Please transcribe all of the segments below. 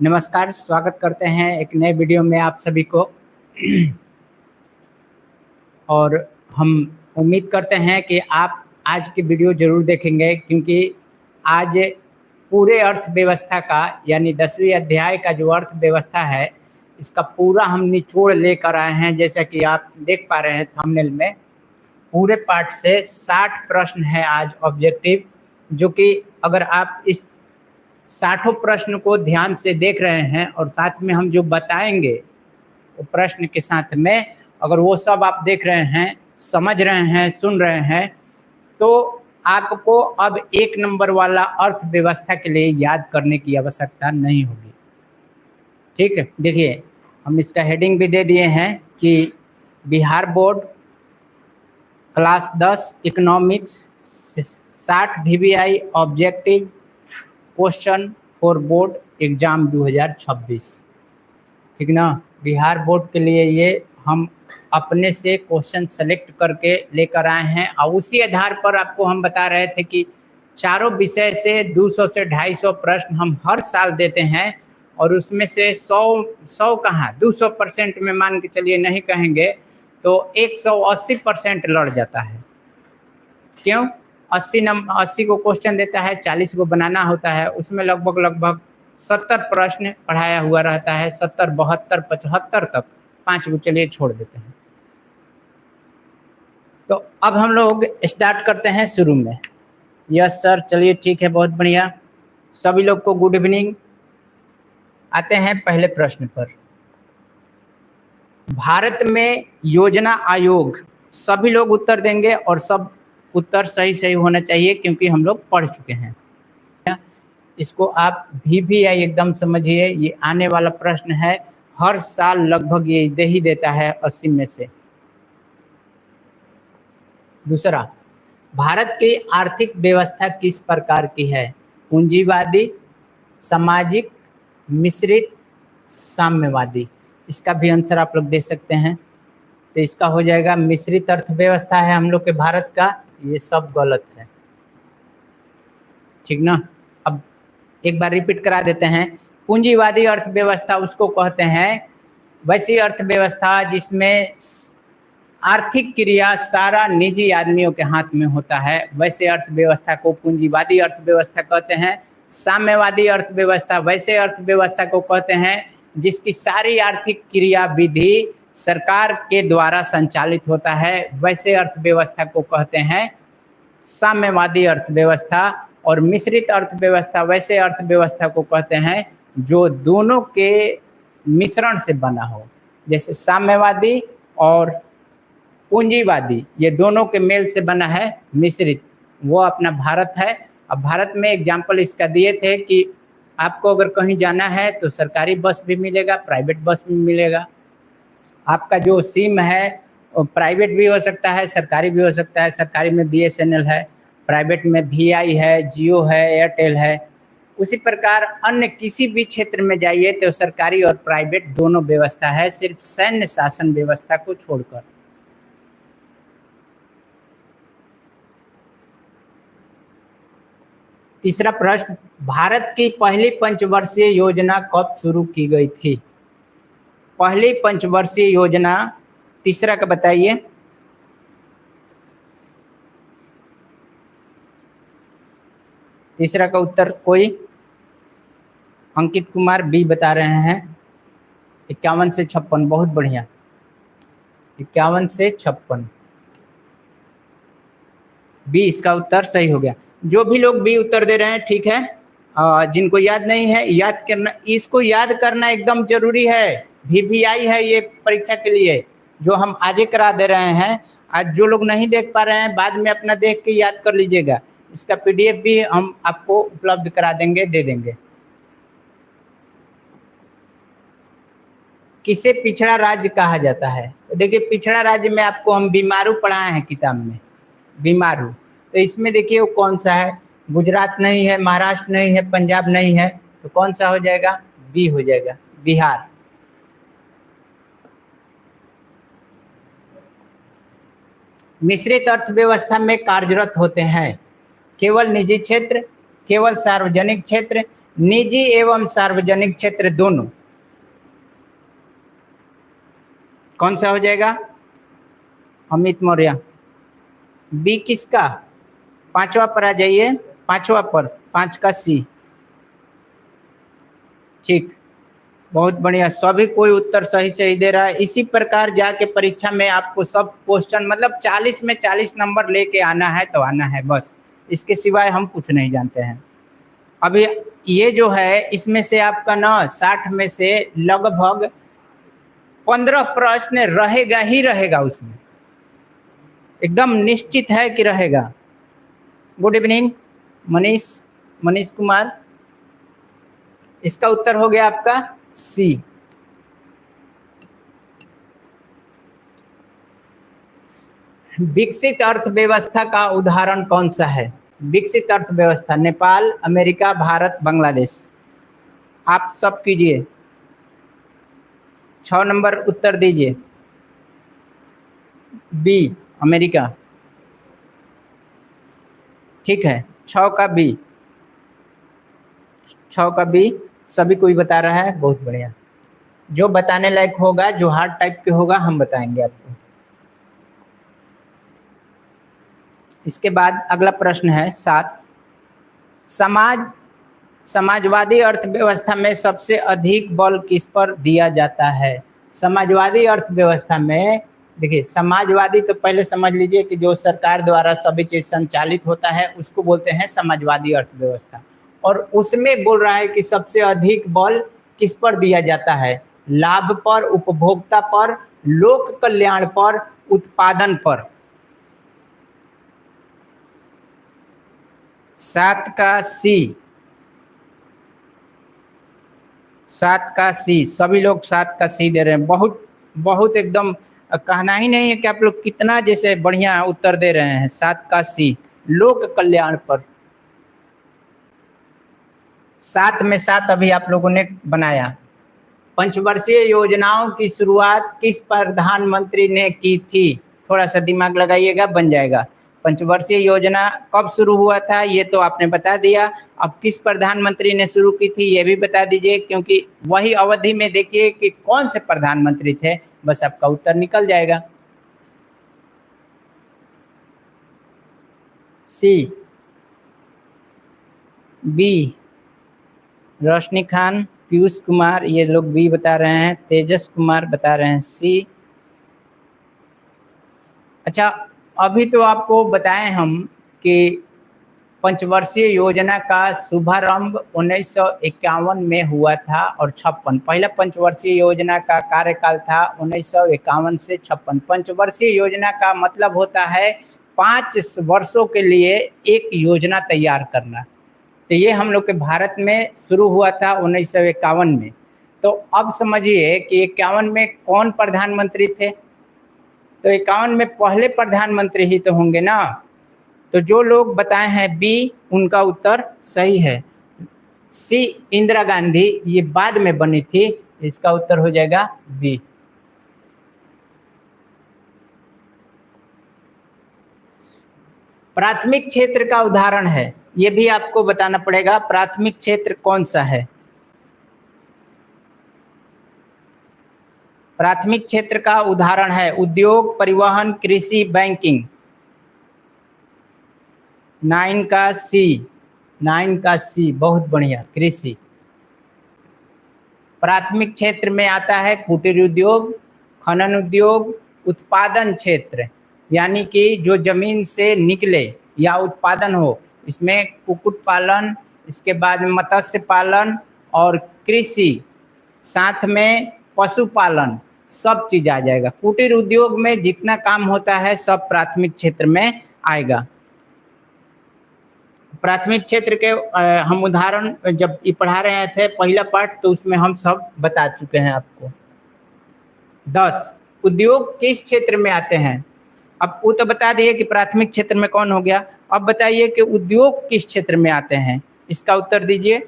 नमस्कार, स्वागत करते हैं एक नए वीडियो में आप सभी को। और हम उम्मीद करते हैं कि आप आज की वीडियो ज़रूर देखेंगे, क्योंकि आज पूरे अर्थव्यवस्था का यानी 10वीं अध्याय का जो अर्थव्यवस्था है, इसका पूरा हम निचोड़ लेकर आए हैं। जैसा कि आप देख पा रहे हैं थंबनेल में, पूरे पार्ट से 60 प्रश्न है आज ऑब्जेक्टिव, जो कि अगर आप इस 60 प्रश्न को ध्यान से देख रहे हैं और साथ में हम जो बताएंगे वो प्रश्न के साथ में, अगर वो सब आप देख रहे हैं, समझ रहे हैं, सुन रहे हैं, तो आपको अब 1 नंबर वाला अर्थव्यवस्था के लिए याद करने की आवश्यकता नहीं होगी। ठीक है, देखिए हम इसका हेडिंग भी दे दिए हैं कि Bihar board class 10 economics 60 VBI objective question for board exam 2026। ठीक ना, बिहार बोर्ड के लिए ये हम अपने से क्वेश्चन सेलेक्ट करके लेकर आए हैं और उसी आधार पर आपको हम बता रहे थे कि चारों विषय से 200 से 250 प्रश्न हम हर साल देते हैं, और उसमें से 100 कहाँ 200% में मान के चलिए, नहीं कहेंगे तो 180% लड़ जाता है। क्यों? 80 को क्वेश्चन देता है, 40 को बनाना होता है, उसमें लगभग 70 प्रश्न पढ़ाया हुआ रहता है, 70, 72, 75 तक, 5 को चलिए छोड़ देते हैं। तो अब हम लोग स्टार्ट करते हैं शुरू में। यस सर, चलिए ठीक है, बहुत बढ़िया। सभी लोग को गुड इवनिंग। आते हैं पहले प्रश्न पर। भारत में योजना आयोग, सभी लोग उत्तर देंगे और सब उत्तर सही होना चाहिए, क्योंकि हम लोग पढ़ चुके हैं। इसको आप VBI एकदम समझिए, ये आने वाला प्रश्न है, हर साल लगभग ये दे ही देता है 80 में से। दूसरा, भारत की आर्थिक व्यवस्था किस प्रकार की है? पूंजीवादी, सामाजिक, मिश्रित, साम्यवादी। इसका भी आंसर आप लोग दे सकते हैं। तो इसका हो जाएगा मिश्रित अर्थव्यवस्था है हम लोग के भारत का। ये सब गलत है, ठीक ना। अब एक बार रिपीट करा देते हैं। पूंजीवादी अर्थव्यवस्था उसको कहते हैं, वैसी अर्थव्यवस्था जिसमें आर्थिक क्रिया सारा निजी आदमियों के हाथ में होता है, वैसे अर्थव्यवस्था को पूंजीवादी अर्थव्यवस्था कहते हैं। साम्यवादी अर्थव्यवस्था वैसे अर्थव्यवस्था को कहते हैं जिसकी सारी आर्थिक क्रिया विधि सरकार के द्वारा संचालित होता है, वैसे अर्थव्यवस्था को कहते हैं साम्यवादी अर्थव्यवस्था। और मिश्रित अर्थव्यवस्था वैसे अर्थव्यवस्था को कहते हैं जो दोनों के मिश्रण से बना हो, जैसे साम्यवादी और पूंजीवादी, ये दोनों के मेल से बना है मिश्रित, वो अपना भारत है। अब भारत में एग्जाम्पल इसका दिए थे कि आपको अगर कहीं जाना है तो सरकारी बस भी मिलेगा, प्राइवेट बस भी मिलेगा। आपका जो सिम है प्राइवेट भी हो सकता है, सरकारी भी हो सकता है। सरकारी में BSNL है, प्राइवेट में VI है, जियो है, एयरटेल है। उसी प्रकार अन्य किसी भी क्षेत्र में जाइए तो सरकारी और प्राइवेट दोनों व्यवस्था है, सिर्फ सैन्य शासन व्यवस्था को छोड़कर। तीसरा प्रश्न, भारत की पहली पंचवर्षीय योजना कब शुरू की गई थी? पहली पंचवर्षीय योजना, तीसरा का बताइए। तीसरा का उत्तर कोई? अंकित कुमार B बता रहे हैं 51 से 56, बहुत बढ़िया, 51 से 56 B इसका उत्तर सही हो गया। जो भी लोग B उत्तर दे रहे हैं ठीक है। जिनको याद नहीं है, याद करना, इसको याद करना एकदम जरूरी है। VBI है ये परीक्षा के लिए, जो हम आज ही करा दे रहे हैं। आज जो लोग नहीं देख पा रहे हैं, बाद में अपना देख के याद कर लीजिएगा। इसका PDF भी हम आपको उपलब्ध करा देंगे, दे देंगे। किसे पिछड़ा राज्य कहा जाता है? तो देखिए, पिछड़ा राज्य में आपको हम बीमारू पढ़ाए हैं किताब में, बीमारू। तो इसमें देखिए वो कौन सा है? गुजरात नहीं है, महाराष्ट्र नहीं है, पंजाब नहीं है, तो कौन सा हो जाएगा? B हो जाएगा, बिहार। मिश्रित अर्थव्यवस्था में कार्यरत होते हैं केवल निजी क्षेत्र, केवल सार्वजनिक क्षेत्र, निजी एवं सार्वजनिक क्षेत्र दोनों। कौन सा हो जाएगा अमित मौर्य? बी किसका? पांचवा पर आ जाइए, पांचवा पर, 5 का सी। ठीक, बहुत बढ़िया, सभी कोई उत्तर सही सही दे रहा है। इसी प्रकार जाके परीक्षा में आपको सब क्वेश्चन मतलब 40 में 40 नंबर लेके आना है तो आना है, बस इसके सिवाय हम कुछ नहीं जानते हैं। अभी ये जो है इसमें से आपका ना 60 में से लगभग 15 प्रश्न रहेगा ही रहेगा, उसमें एकदम निश्चित है कि रहेगा। गुड इवनिंग मनीष कुमार, इसका उत्तर हो गया आपका सी। विकसित अर्थव्यवस्था का उदाहरण कौन सा है? विकसित अर्थव्यवस्था, नेपाल, अमेरिका, भारत, बांग्लादेश। आप सब कीजिए, 6 नंबर उत्तर दीजिए। बी अमेरिका, ठीक है, 6 का बी, 6 का बी सभी कोई बता रहा है, बहुत बढ़िया। जो बताने लायक होगा, जो हार्ड टाइप के होगा, हम बताएंगे आपको। इसके बाद अगला प्रश्न है 7। समाजवादी अर्थव्यवस्था में सबसे अधिक बल किस पर दिया जाता है? समाजवादी अर्थव्यवस्था में देखिए, समाजवादी तो पहले समझ लीजिए कि जो सरकार द्वारा सभी चीज संचालित होता है उसको बोलते हैं समाजवादी अर्थव्यवस्था। और उसमें बोल रहा है कि सबसे अधिक बल किस पर दिया जाता है? लाभ पर, उपभोक्ता पर, लोक कल्याण पर, उत्पादन पर। 7 का सी, 7 का सी, सभी लोग 7 का सी दे रहे हैं। बहुत बहुत एकदम कहना ही नहीं है कि आप लोग कितना जैसे बढ़िया उत्तर दे रहे हैं। 7 का सी, लोक कल्याण पर। 7 में 7 अभी आप लोगों ने बनाया। पंचवर्षीय योजनाओं की शुरुआत किस प्रधानमंत्री ने की थी? थोड़ा सा दिमाग लगाइएगा, बन जाएगा। पंचवर्षीय योजना कब शुरू हुआ था ये तो आपने बता दिया। अब किस प्रधानमंत्री ने शुरू की थी ये भी बता दीजिए, क्योंकि वही अवधि में देखिए कि कौन से प्रधानमंत्री थे, बस आपका उत्तर निकल जाएगा। सी, बी रोशनी खान, पीयूष कुमार, ये लोग बी बता रहे हैं। तेजस कुमार बता रहे हैं सी। अच्छा, अभी तो आपको बताए हम कि पंचवर्षीय योजना का शुभारंभ 1951 में हुआ था और 56, पहला पंचवर्षीय योजना का कार्यकाल था 1951 से 56। पंचवर्षीय योजना का मतलब होता है 5 वर्षों के लिए एक योजना तैयार करना। तो ये हम लोग के भारत में शुरू हुआ था 1951 में। तो अब समझिए कि 51 में कौन प्रधानमंत्री थे? तो 51 में पहले प्रधानमंत्री ही तो होंगे ना। तो जो लोग बताए हैं बी, उनका उत्तर सही है। सी इंदिरा गांधी, ये बाद में बनी थी, इसका उत्तर हो जाएगा बी। प्राथमिक क्षेत्र का उदाहरण है, ये भी आपको बताना पड़ेगा। प्राथमिक क्षेत्र कौन सा है? प्राथमिक क्षेत्र का उदाहरण है उद्योग, परिवहन, कृषि, बैंकिंग। 9 का सी, 9 का सी, बहुत बढ़िया, कृषि। प्राथमिक क्षेत्र में आता है कुटीर उद्योग, खनन उद्योग, उत्पादन क्षेत्र, यानी कि जो जमीन से निकले या उत्पादन हो। इसमें कुक्कुट पालन, इसके बाद मत्स्य पालन और कृषि, साथ में पशुपालन, सब चीज आ जाएगा। कुटीर उद्योग में जितना काम होता है सब प्राथमिक क्षेत्र में आएगा। प्राथमिक क्षेत्र के हम उदाहरण जब ये पढ़ा रहे थे पहला पाठ, तो उसमें हम सब बता चुके हैं आपको। 10 उद्योग किस क्षेत्र में आते हैं? अब वो तो बता दिए कि प्राथमिक क्षेत्र में कौन हो गया। अब बताइए कि उद्योग किस क्षेत्र में आते हैं, इसका उत्तर दीजिए।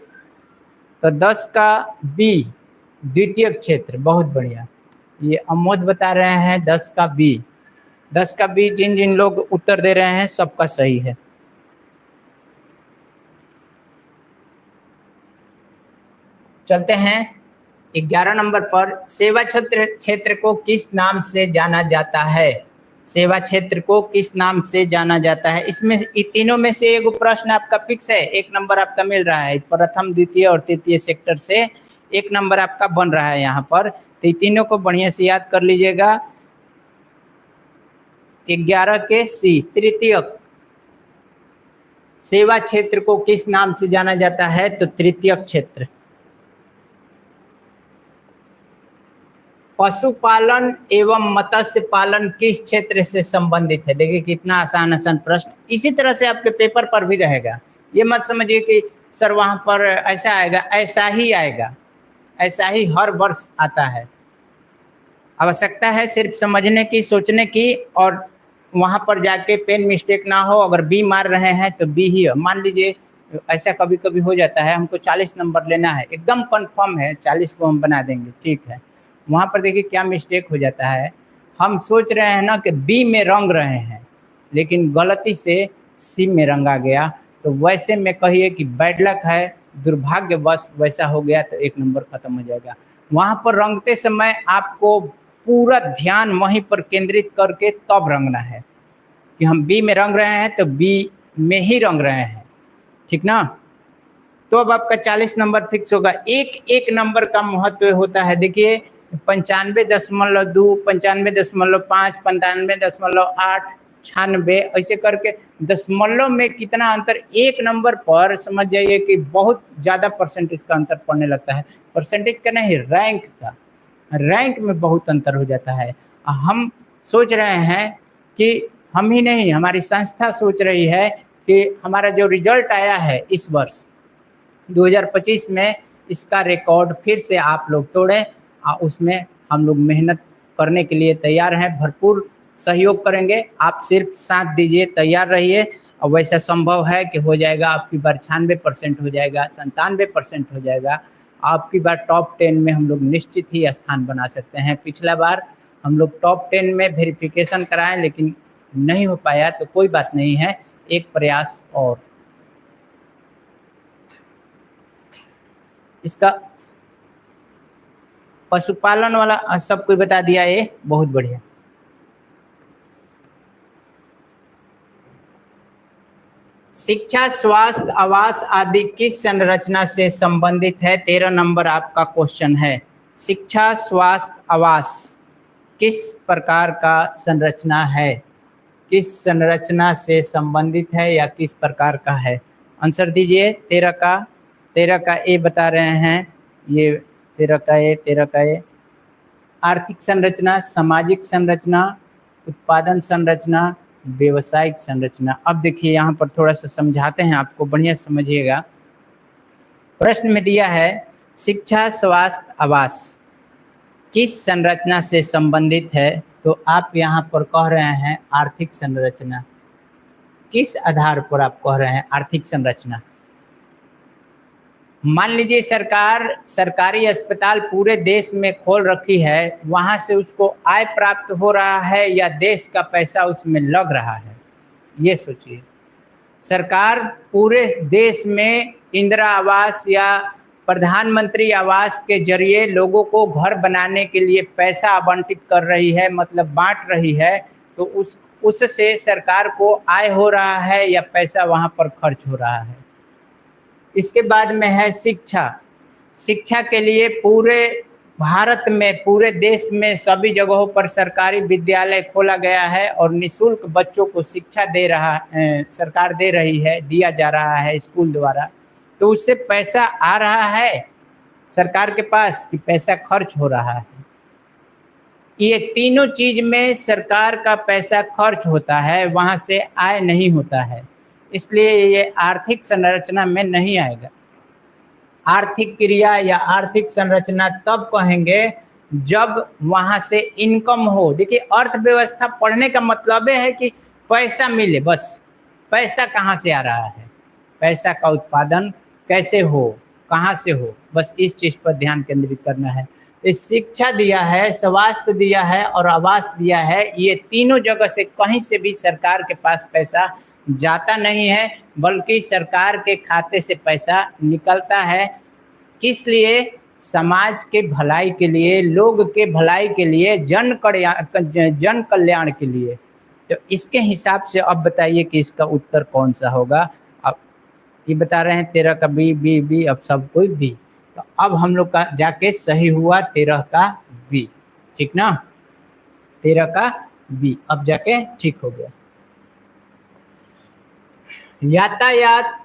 तो 10 का बी, द्वितीय क्षेत्र, बहुत बढ़िया। ये अमोद बता रहे हैं 10 का बी। 10 का बी जिन जिन लोग उत्तर दे रहे हैं सबका सही है। चलते हैं 11 नंबर पर। सेवा क्षेत्र को किस नाम से जाना जाता है? सेवा क्षेत्र को किस नाम से जाना जाता है? इसमें तीनों में से एक प्रश्न आपका फिक्स है, 1 नंबर आपका मिल रहा है। प्रथम, द्वितीय और तृतीय सेक्टर से 1 नंबर आपका बन रहा है यहाँ पर। तो तीनों को बढ़िया से याद कर लीजिएगा। 11 के सी, तृतीयक। सेवा क्षेत्र को किस नाम से जाना जाता है? तो तृतीयक क्षेत्र। पशुपालन एवं मत्स्य पालन किस क्षेत्र से संबंधित है? देखिए कितना आसान आसान प्रश्न, इसी तरह से आपके पेपर पर भी रहेगा। ये मत समझिए कि सर वहां पर ऐसा आएगा, ऐसा ही आएगा, ऐसा ही हर वर्ष आता है। आवश्यकता है सिर्फ समझने की, सोचने की, और वहां पर जाके पेन मिस्टेक ना हो। अगर बी मार रहे हैं तो बी ही हो। मान लीजिए ऐसा कभी कभी हो जाता है, हमको 40 नंबर लेना है, एकदम कंफर्म है 40 को हम बना देंगे, ठीक है। वहाँ पर देखिए क्या मिस्टेक हो जाता है, हम सोच रहे हैं ना कि बी में रंग रहे हैं, लेकिन गलती से सी में रंगा गया। तो वैसे में कहिए कि बैड लक है, दुर्भाग्यवश वैसा हो गया, तो 1 नंबर खत्म हो जाएगा। वहाँ पर रंगते समय आपको पूरा ध्यान वहीं पर केंद्रित करके तब रंगना है कि हम बी में रंग रहे हैं तो बी में ही रंग रहे हैं, ठीक ना। तो अब आपका 40 नंबर फिक्स होगा। एक नंबर का महत्व होता है। देखिए 95.2, 95.5, 95.8, 96, ऐसे करके दशमलव में कितना अंतर, 1 नंबर पर समझ जाइए कि बहुत ज़्यादा परसेंटेज का अंतर पड़ने लगता है। परसेंटेज का नहीं, रैंक का, रैंक में बहुत अंतर हो जाता है। हम सोच रहे हैं कि हम ही नहीं, हमारी संस्था सोच रही है कि हमारा जो रिजल्ट आया है इस वर्ष 2025 में, इसका रिकॉर्ड फिर से आप लोग तोड़ें। उसमें हम लोग मेहनत करने के लिए तैयार हैं, भरपूर सहयोग करेंगे। आप सिर्फ साथ दीजिए, तैयार रहिए। और वैसा संभव है कि हो जाएगा, आपकी बार 96% हो जाएगा, 97% हो जाएगा। आपकी बार टॉप 10 में हम लोग निश्चित ही स्थान बना सकते हैं। पिछला बार हम लोग टॉप 10 में वेरिफिकेशन कराएं, लेकिन नहीं हो पाया, तो कोई बात नहीं है, एक प्रयास और। इसका पशुपालन वाला सब कुछ बता दिया, ये बहुत बढ़िया। शिक्षा, स्वास्थ्य, आवास आदि किस संरचना से संबंधित है? 13 नंबर आपका क्वेश्चन है। शिक्षा, स्वास्थ्य, आवास किस प्रकार का संरचना है? किस संरचना से संबंधित है या किस प्रकार का है? आंसर दीजिए। 13 का ए बता रहे हैं, ये 13 का ए। आर्थिक संरचना, सामाजिक संरचना, उत्पादन संरचना, व्यवसायिक संरचना। अब देखिए यहाँ पर थोड़ा सा समझाते हैं आपको, बढ़िया समझिएगा। प्रश्न में दिया है शिक्षा, स्वास्थ्य, आवास किस संरचना से संबंधित है, तो आप यहाँ पर कह रहे हैं आर्थिक संरचना। किस आधार पर आप कह रहे हैं आर्थिक संरचना? मान लीजिए सरकारी अस्पताल पूरे देश में खोल रखी है, वहां से उसको आय प्राप्त हो रहा है या देश का पैसा उसमें लग रहा है? ये सोचिए। सरकार पूरे देश में इंदिरा आवास या प्रधानमंत्री आवास के जरिए लोगों को घर बनाने के लिए पैसा आवंटित कर रही है, मतलब बांट रही है। तो उससे सरकार को आय हो रहा है या पैसा वहां पर खर्च हो रहा है? इसके बाद में है शिक्षा। शिक्षा के लिए पूरे भारत में, पूरे देश में सभी जगहों पर सरकारी विद्यालय खोला गया है और निःशुल्क बच्चों को शिक्षा दे रहा सरकार दे रही है, दिया जा रहा है स्कूल द्वारा। तो उससे पैसा आ रहा है सरकार के पास कि पैसा खर्च हो रहा है? ये तीनों चीज में सरकार का पैसा खर्च होता है, वहां से आय नहीं होता है, इसलिए ये आर्थिक संरचना में नहीं आएगा। आर्थिक क्रिया या आर्थिक संरचना तब कहेंगे जब वहां से इनकम हो। देखिए अर्थव्यवस्था पढ़ने का मतलब है कि पैसा मिले, बस पैसा कहाँ से आ रहा है, पैसा का उत्पादन कैसे हो, कहाँ से हो, बस इस चीज पर ध्यान केंद्रित करना है। इस शिक्षा दिया है, स्वास्थ्य दिया है और आवास दिया है, ये तीनों जगह से कहीं से भी सरकार के पास पैसा जाता नहीं है, बल्कि सरकार के खाते से पैसा निकलता है। किस लिए? समाज के भलाई के लिए, लोग के भलाई के लिए, जन कल्याण के लिए। तो इसके हिसाब से अब बताइए कि इसका उत्तर कौन सा होगा। अब ये बता रहे हैं 13 का बी बी बी, अब सब कोई बी। तो अब हम लोग का जाके सही हुआ 13 का बी, ठीक ना, 13 का बी अब जाके ठीक हो गया। यातायात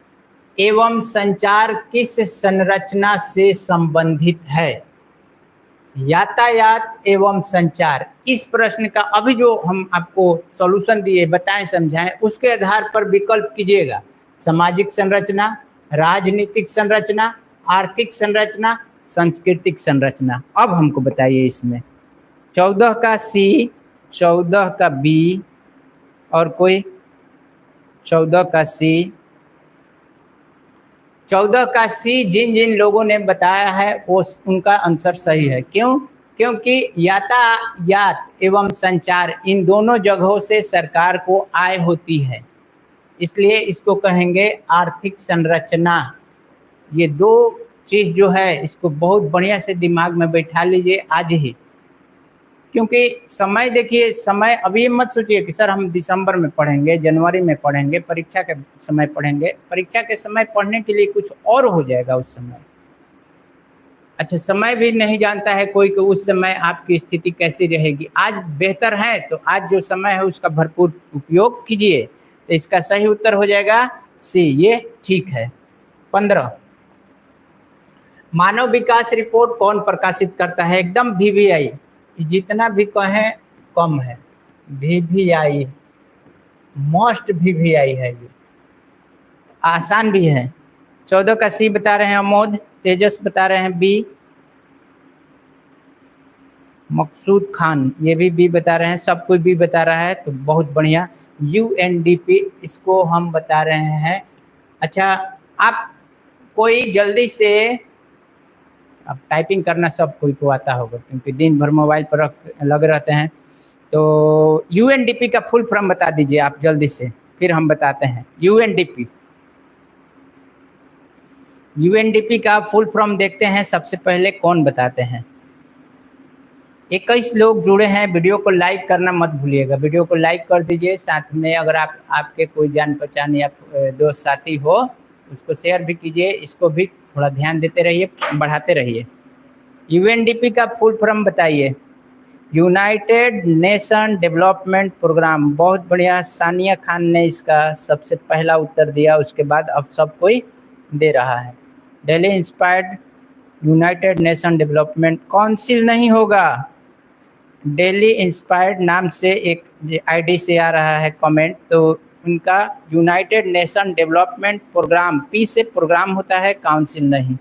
एवं संचार किस संरचना से संबंधित है? यातायात एवं संचार, इस प्रश्न का अभी जो हम आपको सॉल्यूशन दिए, बताएं, समझाएं, उसके आधार पर विकल्प कीजिएगा। सामाजिक संरचना, राजनीतिक संरचना, आर्थिक संरचना, सांस्कृतिक संरचना। अब हमको बताइए इसमें 14 का सी, 14 का बी और कोई 14 का सी, 14 का सी जिन जिन लोगों ने बताया है वो उनका आंसर सही है। क्यों? क्योंकि यातायात एवं संचार इन दोनों जगहों से सरकार को आय होती है, इसलिए इसको कहेंगे आर्थिक संरचना। ये दो चीज जो है इसको बहुत बढ़िया से दिमाग में बैठा लीजिए आज ही, क्योंकि समय देखिए, समय अभी ये मत सोचिए कि सर हम दिसंबर में पढ़ेंगे, जनवरी में पढ़ेंगे, परीक्षा के समय पढ़ेंगे। परीक्षा के समय पढ़ने के लिए कुछ और हो जाएगा उस समय। अच्छा, समय भी नहीं जानता है कोई कि उस समय आपकी स्थिति कैसी रहेगी। आज बेहतर है तो आज जो समय है उसका भरपूर उपयोग कीजिए। तो इसका सही उत्तर हो जाएगा सी, ये ठीक है। 15, मानव विकास रिपोर्ट कौन प्रकाशित करता है? एकदम VVI, जितना भी कहें कम है। VVI मोस्ट VVI है, ये आसान भी है। 14 का सी बता रहे हैं अमोद, तेजस बता रहे हैं बी, मकसूद खान ये भी बी बता रहे हैं, सब कोई बी बता रहा है, तो बहुत बढ़िया। UNDP इसको हम बता रहे हैं। अच्छा, आप कोई जल्दी से, अब टाइपिंग करना सब कोई को आता होगा क्योंकि दिन भर मोबाइल पर लग रहते हैं, तो UNDP का फुल फॉर्म बता दीजिए आप जल्दी से, फिर हम बताते हैं। UNDP का फुल फॉर्म देखते हैं, सबसे पहले कौन बताते हैं। 21 लोग जुड़े हैं, वीडियो को लाइक करना मत भूलिएगा, वीडियो को लाइक कर दीजिए। साथ में अगर आपके कोई जान पहचान या दोस्त साथी हो उसको शेयर भी कीजिए, इसको भी थोड़ा ध्यान देते रहिए, बढ़ाते रहिए। UNDP का फुल फॉर्म बताइए। यूनाइटेड नेशन डेवलपमेंट प्रोग्राम, बहुत बढ़िया, सानिया खान ने इसका सबसे पहला उत्तर दिया, उसके बाद अब सब कोई दे रहा है। Delhi inspired United nation development council नहीं होगा, दिल्ली इंस्पायर्ड नाम से एक ID से आ रहा है कमेंट, तो उनका united nation development programme, P से प्रोग्राम होता है, काउंसिल नहीं।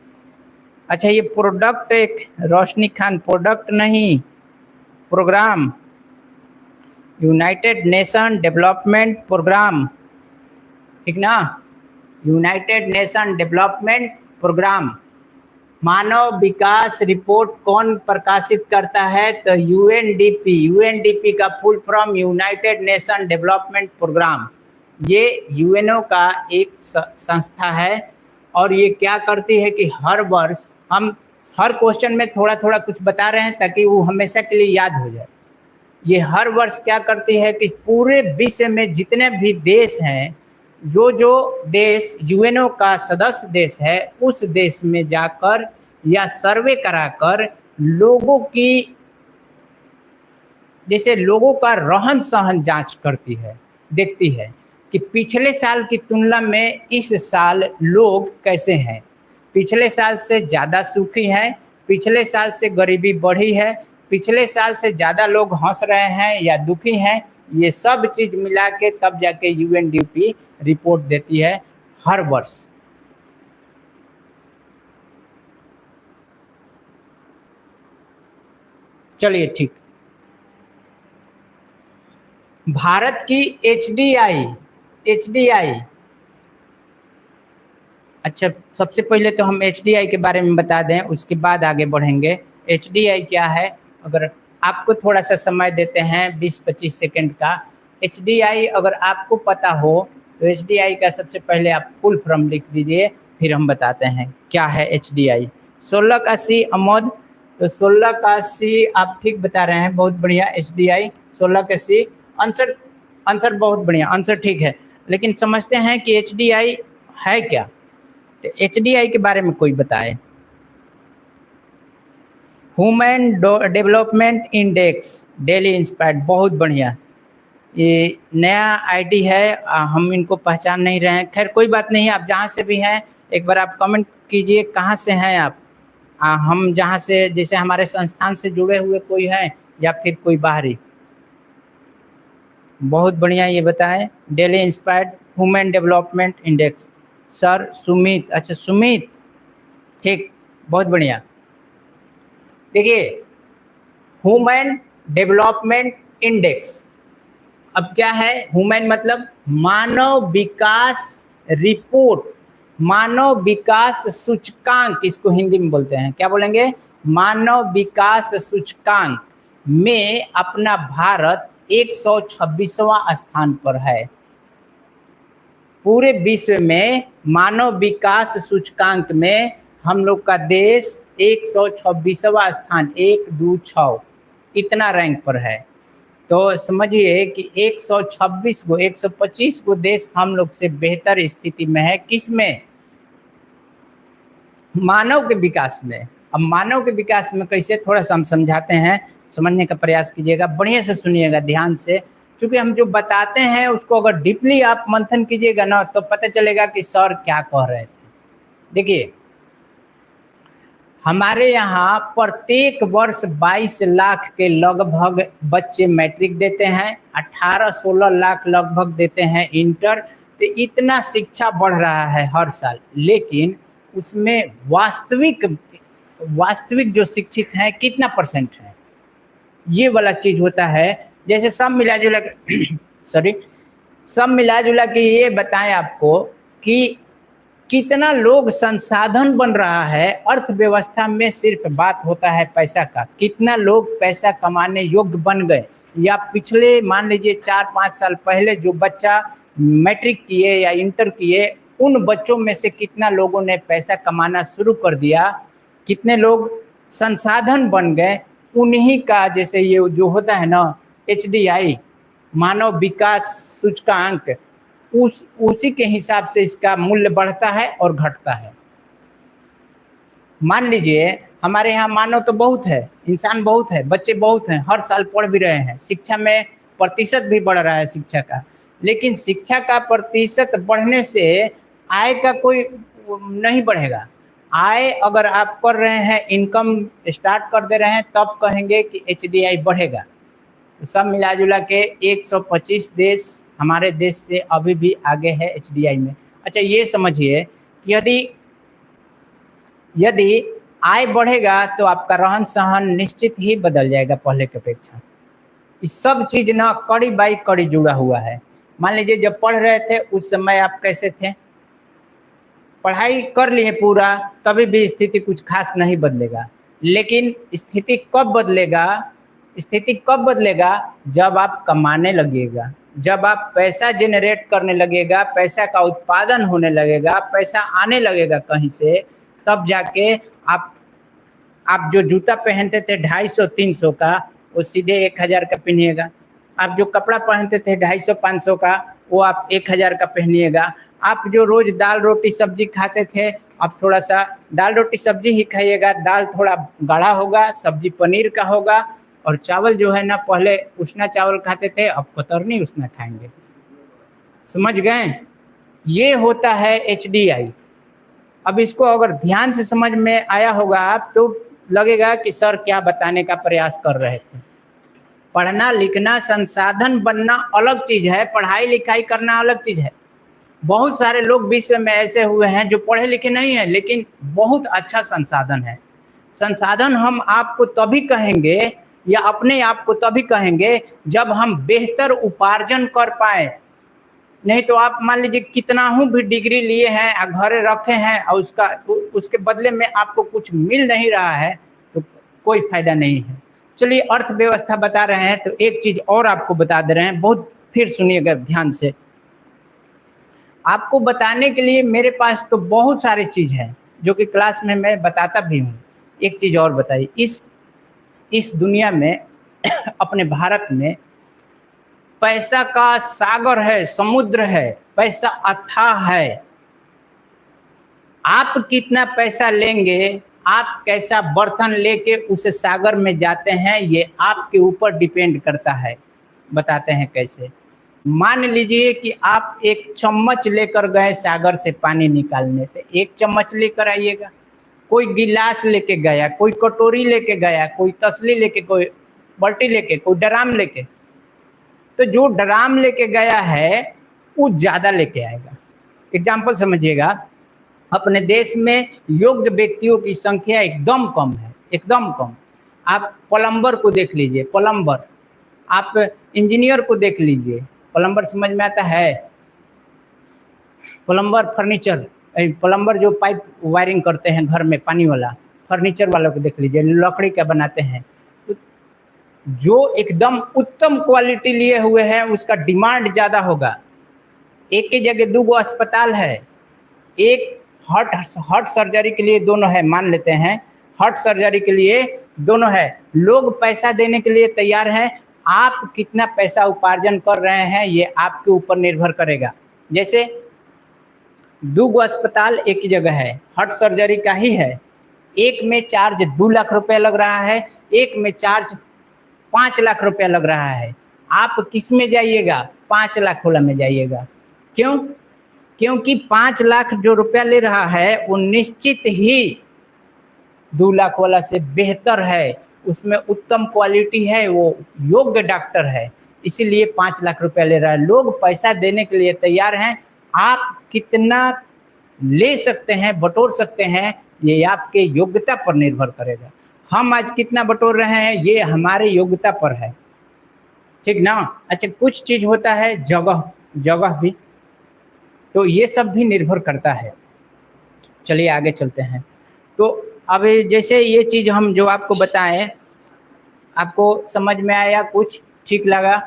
अच्छा, ये प्रोडक्ट, एक रोशनी खान, प्रोडक्ट नहीं programme, united nation development programme, ठीक ना, यूनाइटेड नेशन डेवलपमेंट प्रोग्राम। मानव विकास रिपोर्ट कौन प्रकाशित करता है? तो UNDP का full form united nation development programme. ये UNO का एक संस्था है और ये क्या करती है कि हर वर्ष, हम हर क्वेश्चन में थोड़ा थोड़ा कुछ बता रहे हैं ताकि वो हमेशा के लिए याद हो जाए। ये हर वर्ष क्या करती है कि पूरे विश्व में जितने भी देश हैं, जो देश UNO का सदस्य देश है, उस देश में जाकर या सर्वे कराकर लोगों की, जैसे लोगों का रहन सहन जांच करती है, देखती है कि पिछले साल की तुलना में इस साल लोग कैसे हैं, पिछले साल से ज़्यादा सुखी हैं, पिछले साल से गरीबी बढ़ी है, पिछले साल से ज़्यादा लोग हंस रहे हैं या दुखी हैं। ये सब चीज़ मिला के तब जाके UNDP रिपोर्ट देती है हर वर्ष। चलिए ठीक। भारत की HDI, अच्छा सबसे पहले तो हम HDI के बारे में बता दें, उसके बाद आगे बढ़ेंगे। HDI क्या है, अगर आपको थोड़ा सा समय देते हैं 20-25 सेकंड का। HDI अगर आपको पता हो तो HDI का सबसे पहले आप फुल फॉर्म लिख दीजिए, फिर हम बताते हैं क्या है HDI। 16 का सी अमोद, तो 16 का सी आप ठीक बता रहे हैं, बहुत बढ़िया। HDI 16 का सी, आंसर बहुत बढ़िया, आंसर ठीक है। लेकिन समझते हैं कि HDI है क्या, तो HDI के बारे में कोई बताए। Human development index daily inspired, बहुत बढ़िया। ये नया आईडी है, हम इनको पहचान नहीं रहे हैं। खैर कोई बात नहीं, आप जहाँ से भी हैं एक बार आप कमेंट कीजिए कहाँ से हैं आप। हम जहाँ से, जैसे हमारे संस्थान से जुड़े हुए कोई हैं या फिर कोई बाहरी। बहुत बढ़िया, ये बताएं। Daily inspired human development index, sir Sumit, अच्छा सुमित, ठीक, बहुत बढ़िया। देखिए ह्यूमन डेवलपमेंट इंडेक्स, अब क्या है, ह्यूमन मतलब मानव विकास रिपोर्ट, मानव विकास सूचकांक, इसको हिंदी में बोलते हैं, क्या बोलेंगे, मानव विकास सूचकांक में अपना भारत 126वां स्थान पर है। पूरे विश्व में मानव विकास सूचकांक में हम लोग का देश 126वां स्थान, 1 2 6 इतना रैंक पर है। तो समझिए कि 126 को 125 को देश हम लोग से बेहतर स्थिति में है, किस में, मानव के विकास में। अब मानव के विकास में कैसे, थोड़ा सा हम समझाते हैं, समझने का प्रयास कीजिएगा, बढ़िया से सुनिएगा ध्यान से, क्योंकि हम जो बताते हैं उसको अगर डीपली आप मंथन कीजिएगा ना तो पता चलेगा कि सर क्या कह रहे थे। देखिए हमारे यहाँ प्रत्येक वर्ष 22 लाख के लगभग बच्चे मैट्रिक देते हैं, 18-16 लाख लगभग देते हैं इंटर। तो इतना शिक्षा बढ़ रहा है हर साल, लेकिन उसमें वास्तविक जो शिक्षित हैं कितना परसेंट है, ये वाला चीज होता है। जैसे सब मिला जुला सब मिला जुला के ये बताएं आपको कि कितना लोग संसाधन बन रहा है अर्थव्यवस्था में। सिर्फ बात होता है पैसा का, कितना लोग पैसा कमाने योग्य बन गए, या पिछले मान लीजिए 4-5 साल पहले जो बच्चा मैट्रिक किए या इंटर किए, उन बच्चों में से कितना लोगों ने पैसा कमाना शुरू कर दिया, कितने लोग संसाधन बन गए, उन्हीं का जैसे ये जो होता है ना HDI मानव विकास सूचकांक, उसी के हिसाब से इसका मूल्य बढ़ता है और घटता है। मान लीजिए हमारे यहाँ मानव तो बहुत है, इंसान बहुत है, बच्चे बहुत हैं, हर साल पढ़ भी रहे हैं, शिक्षा में प्रतिशत भी बढ़ रहा है शिक्षा का, लेकिन शिक्षा का प्रतिशत बढ़ने से आय का कोई नहीं बढ़ेगा। आय अगर आप कर रहे हैं, इनकम स्टार्ट कर दे रहे हैं, तब कहेंगे कि HDI बढ़ेगा। तो सब मिला जुला के 125 देश हमारे देश से अभी भी आगे है HDI में। अच्छा ये समझिए कि यदि आय बढ़ेगा तो आपका रहन सहन निश्चित ही बदल जाएगा पहले की अपेक्षा। इस सब चीज ना कड़ी बाई कड़ी जुड़ा हुआ है। मान लीजिए जब पढ़ रहे थे उस समय आप कैसे थे, पढ़ाई कर लिए पूरा, तभी भी स्थिति कुछ खास नहीं बदलेगा। लेकिन स्थिति कब बदलेगा, जब आप कमाने लगेगा, जब आप पैसा जनरेट करने लगेगा, पैसा का उत्पादन होने लगेगा, पैसा आने लगेगा कहीं से, तब जाके आप जो जूता पहनते थे 250-300 का, वो सीधे 1000 का पहनिएगा। आप जो कपड़ा पहनते थे 250-500 का, वो आप 1000 का पहनिएगा। आप जो रोज दाल रोटी सब्जी खाते थे, अब थोड़ा सा दाल रोटी सब्जी ही खाइएगा, दाल थोड़ा गाढ़ा होगा, सब्जी पनीर का होगा, और चावल जो है ना, पहले उसना चावल खाते थे, अब कतरनी उसना खाएंगे। समझ गए, ये होता है HDI। अब इसको अगर ध्यान से समझ में आया होगा आप, तो लगेगा कि सर क्या बताने का प्रयास कर रहे थे। पढ़ना लिखना संसाधन बनना अलग चीज है, पढ़ाई लिखाई करना अलग चीज है। बहुत सारे लोग विश्व में ऐसे हुए हैं जो पढ़े लिखे नहीं है, लेकिन बहुत अच्छा संसाधन है। संसाधन हम आपको तभी कहेंगे या अपने आप को तभी कहेंगे जब हम बेहतर उपार्जन कर पाए। नहीं तो आप मान लीजिए कितना भी डिग्री लिए हैं, घरे रखे हैं, और उसके बदले में आपको कुछ मिल नहीं रहा है, तो कोई फायदा नहीं है। चलिए अर्थव्यवस्था बता रहे हैं तो एक चीज और आपको बता दे रहे हैं, बहुत फिर सुनिएगा ध्यान से। आपको बताने के लिए मेरे पास तो बहुत सारी चीज है, जो कि क्लास में मैं बताता भी हूँ। एक चीज़ और बताइए, इस दुनिया में अपने भारत में पैसा का सागर है, समुद्र है, पैसा अथाह है। आप कितना पैसा लेंगे, आप कैसा बर्तन लेके उस सागर में जाते हैं, ये आपके ऊपर डिपेंड करता है। बताते हैं कैसे। मान लीजिए कि आप एक चम्मच लेकर गए सागर से पानी निकालने, तो एक चम्मच लेकर आइएगा। कोई गिलास लेके गया, कोई कटोरी लेके गया, कोई तसली लेके, कोई बाल्टी लेके, कोई ड्राम लेके। तो जो ड्राम लेके गया है वो ज़्यादा लेके आएगा। एग्जाम्पल समझिएगा, अपने देश में योग्य व्यक्तियों की संख्या एकदम कम है, एकदम कम। आप प्लम्बर को देख लीजिए, प्लम्बर, आप इंजीनियर को देख लीजिए, प्लम्बर समझ में आता है, प्लम्बर फर्नीचर, प्लम्बर जो पाइप वायरिंग करते हैं घर में पानी वाला, फर्नीचर वालों को देख लीजिए, लकड़ी का बनाते हैं। तो जो एकदम उत्तम क्वालिटी लिए हुए हैं उसका डिमांड ज़्यादा होगा। एक की जगह 2 अस्पताल है, एक हार्ट सर्जरी के लिए दोनों है, मान लेते हैं हार्ट सर्जरी के लिए दोनों है, लोग पैसा देने के लिए तैयार हैं। आप कितना पैसा उपार्जन कर रहे हैं ये आपके ऊपर निर्भर करेगा। जैसे 2 अस्पताल एक ही जगह है, हार्ट सर्जरी का ही है, एक में चार्ज 2 लाख रुपए लग रहा है, एक में चार्ज 5 लाख रुपया लग रहा है। आप किस में जाइएगा? 5 लाख वाला में जाइएगा। क्यों? क्योंकि 5 लाख जो रुपया ले रहा है वो निश्चित ही 2 लाख वाला से बेहतर है, उसमें उत्तम क्वालिटी है, वो योग्य डॉक्टर है, इसीलिए 5 लाख रुपया ले रहा है। लोग पैसा देने के लिए तैयार हैं। आप कितना ले सकते हैं, बटोर सकते हैं, ये आपके योग्यता पर निर्भर करेगा। हम आज कितना बटोर रहे हैं ये हमारे योग्यता पर है, ठीक ना। अच्छा, कुछ चीज होता है जगह भी, तो ये सब भी निर्भर करता है। चलिए आगे चलते हैं। तो अब जैसे ये चीज हम जो आपको बताएं, आपको समझ में आया, कुछ ठीक लगा?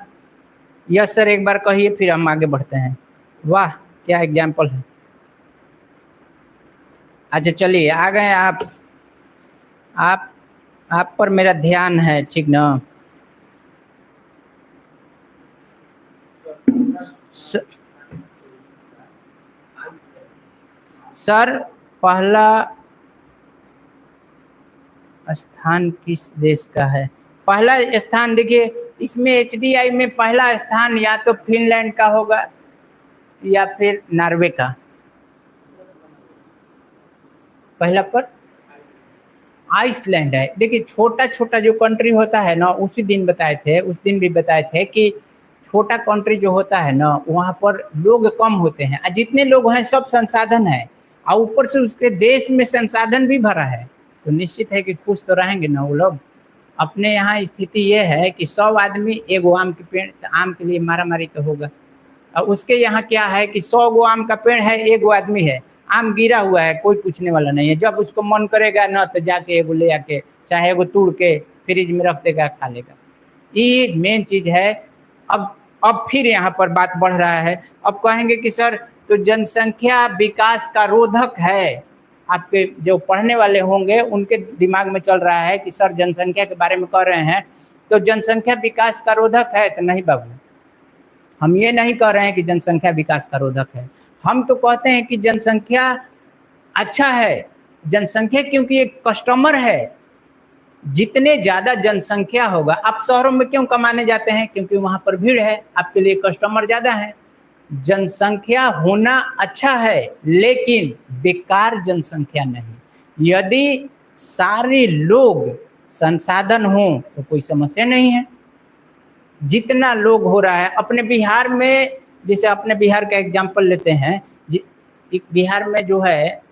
यस सर एक बार कहिए, फिर हम आगे बढ़ते हैं। वाह क्या एग्जाम्पल है। अच्छा चलिए आ गए आप पर मेरा ध्यान है, ठीक ना। सर पहला स्थान किस देश का है? पहला स्थान देखिए, इसमें HDI में पहला स्थान या तो फिनलैंड का होगा या फिर नॉर्वे का। पहला पर आइसलैंड है। देखिए छोटा छोटा जो कंट्री होता है ना, उसी दिन बताए थे, उस दिन भी बताए थे कि छोटा कंट्री जो होता है ना वहाँ पर लोग कम होते हैं, और जितने लोग हैं सब संसाधन है, और ऊपर से उसके देश में संसाधन भी भरा है, तो निश्चित है कि खुश तो रहेंगे ना वो लोग। अपने यहाँ स्थिति ये है कि 100 आदमी एगो आम के पेड़, आम के लिए मारा मारी तो होगा। और उसके यहाँ क्या है कि 100 गो आम का पेड़ है, एगो आदमी है, आम गिरा हुआ है, कोई पूछने वाला नहीं है। जब उसको मन करेगा ना तो जाके एगो ले आके, चाहे एगो तोड़ के फ्रिज में रख देगा, खा लेगा। ये मेन चीज है। अब फिर यहाँ पर बात बढ़ रहा है। अब कहेंगे कि सर तो जनसंख्या विकास का रोधक है, आपके जो पढ़ने वाले होंगे उनके दिमाग में चल रहा है कि सर जनसंख्या के बारे में कह रहे हैं तो जनसंख्या विकास का रोधक है। तो नहीं बाबू, हम ये नहीं कह रहे हैं कि जनसंख्या विकास का रोधक है। हम तो कहते हैं कि जनसंख्या अच्छा है। जनसंख्या क्योंकि एक कस्टमर है, जितने ज्यादा जनसंख्या होगा, आप शहरों में क्यों कमाने जाते हैं? क्योंकि वहां पर भीड़ है, आपके लिए कस्टमर ज्यादा है। जनसंख्या होना अच्छा है, लेकिन बेकार जनसंख्या नहीं। यदि सारे लोग संसाधन हो तो कोई समस्या नहीं है। जितना लोग हो रहा है अपने बिहार में, जैसे अपने बिहार का एग्जांपल लेते हैं, बिहार में जो है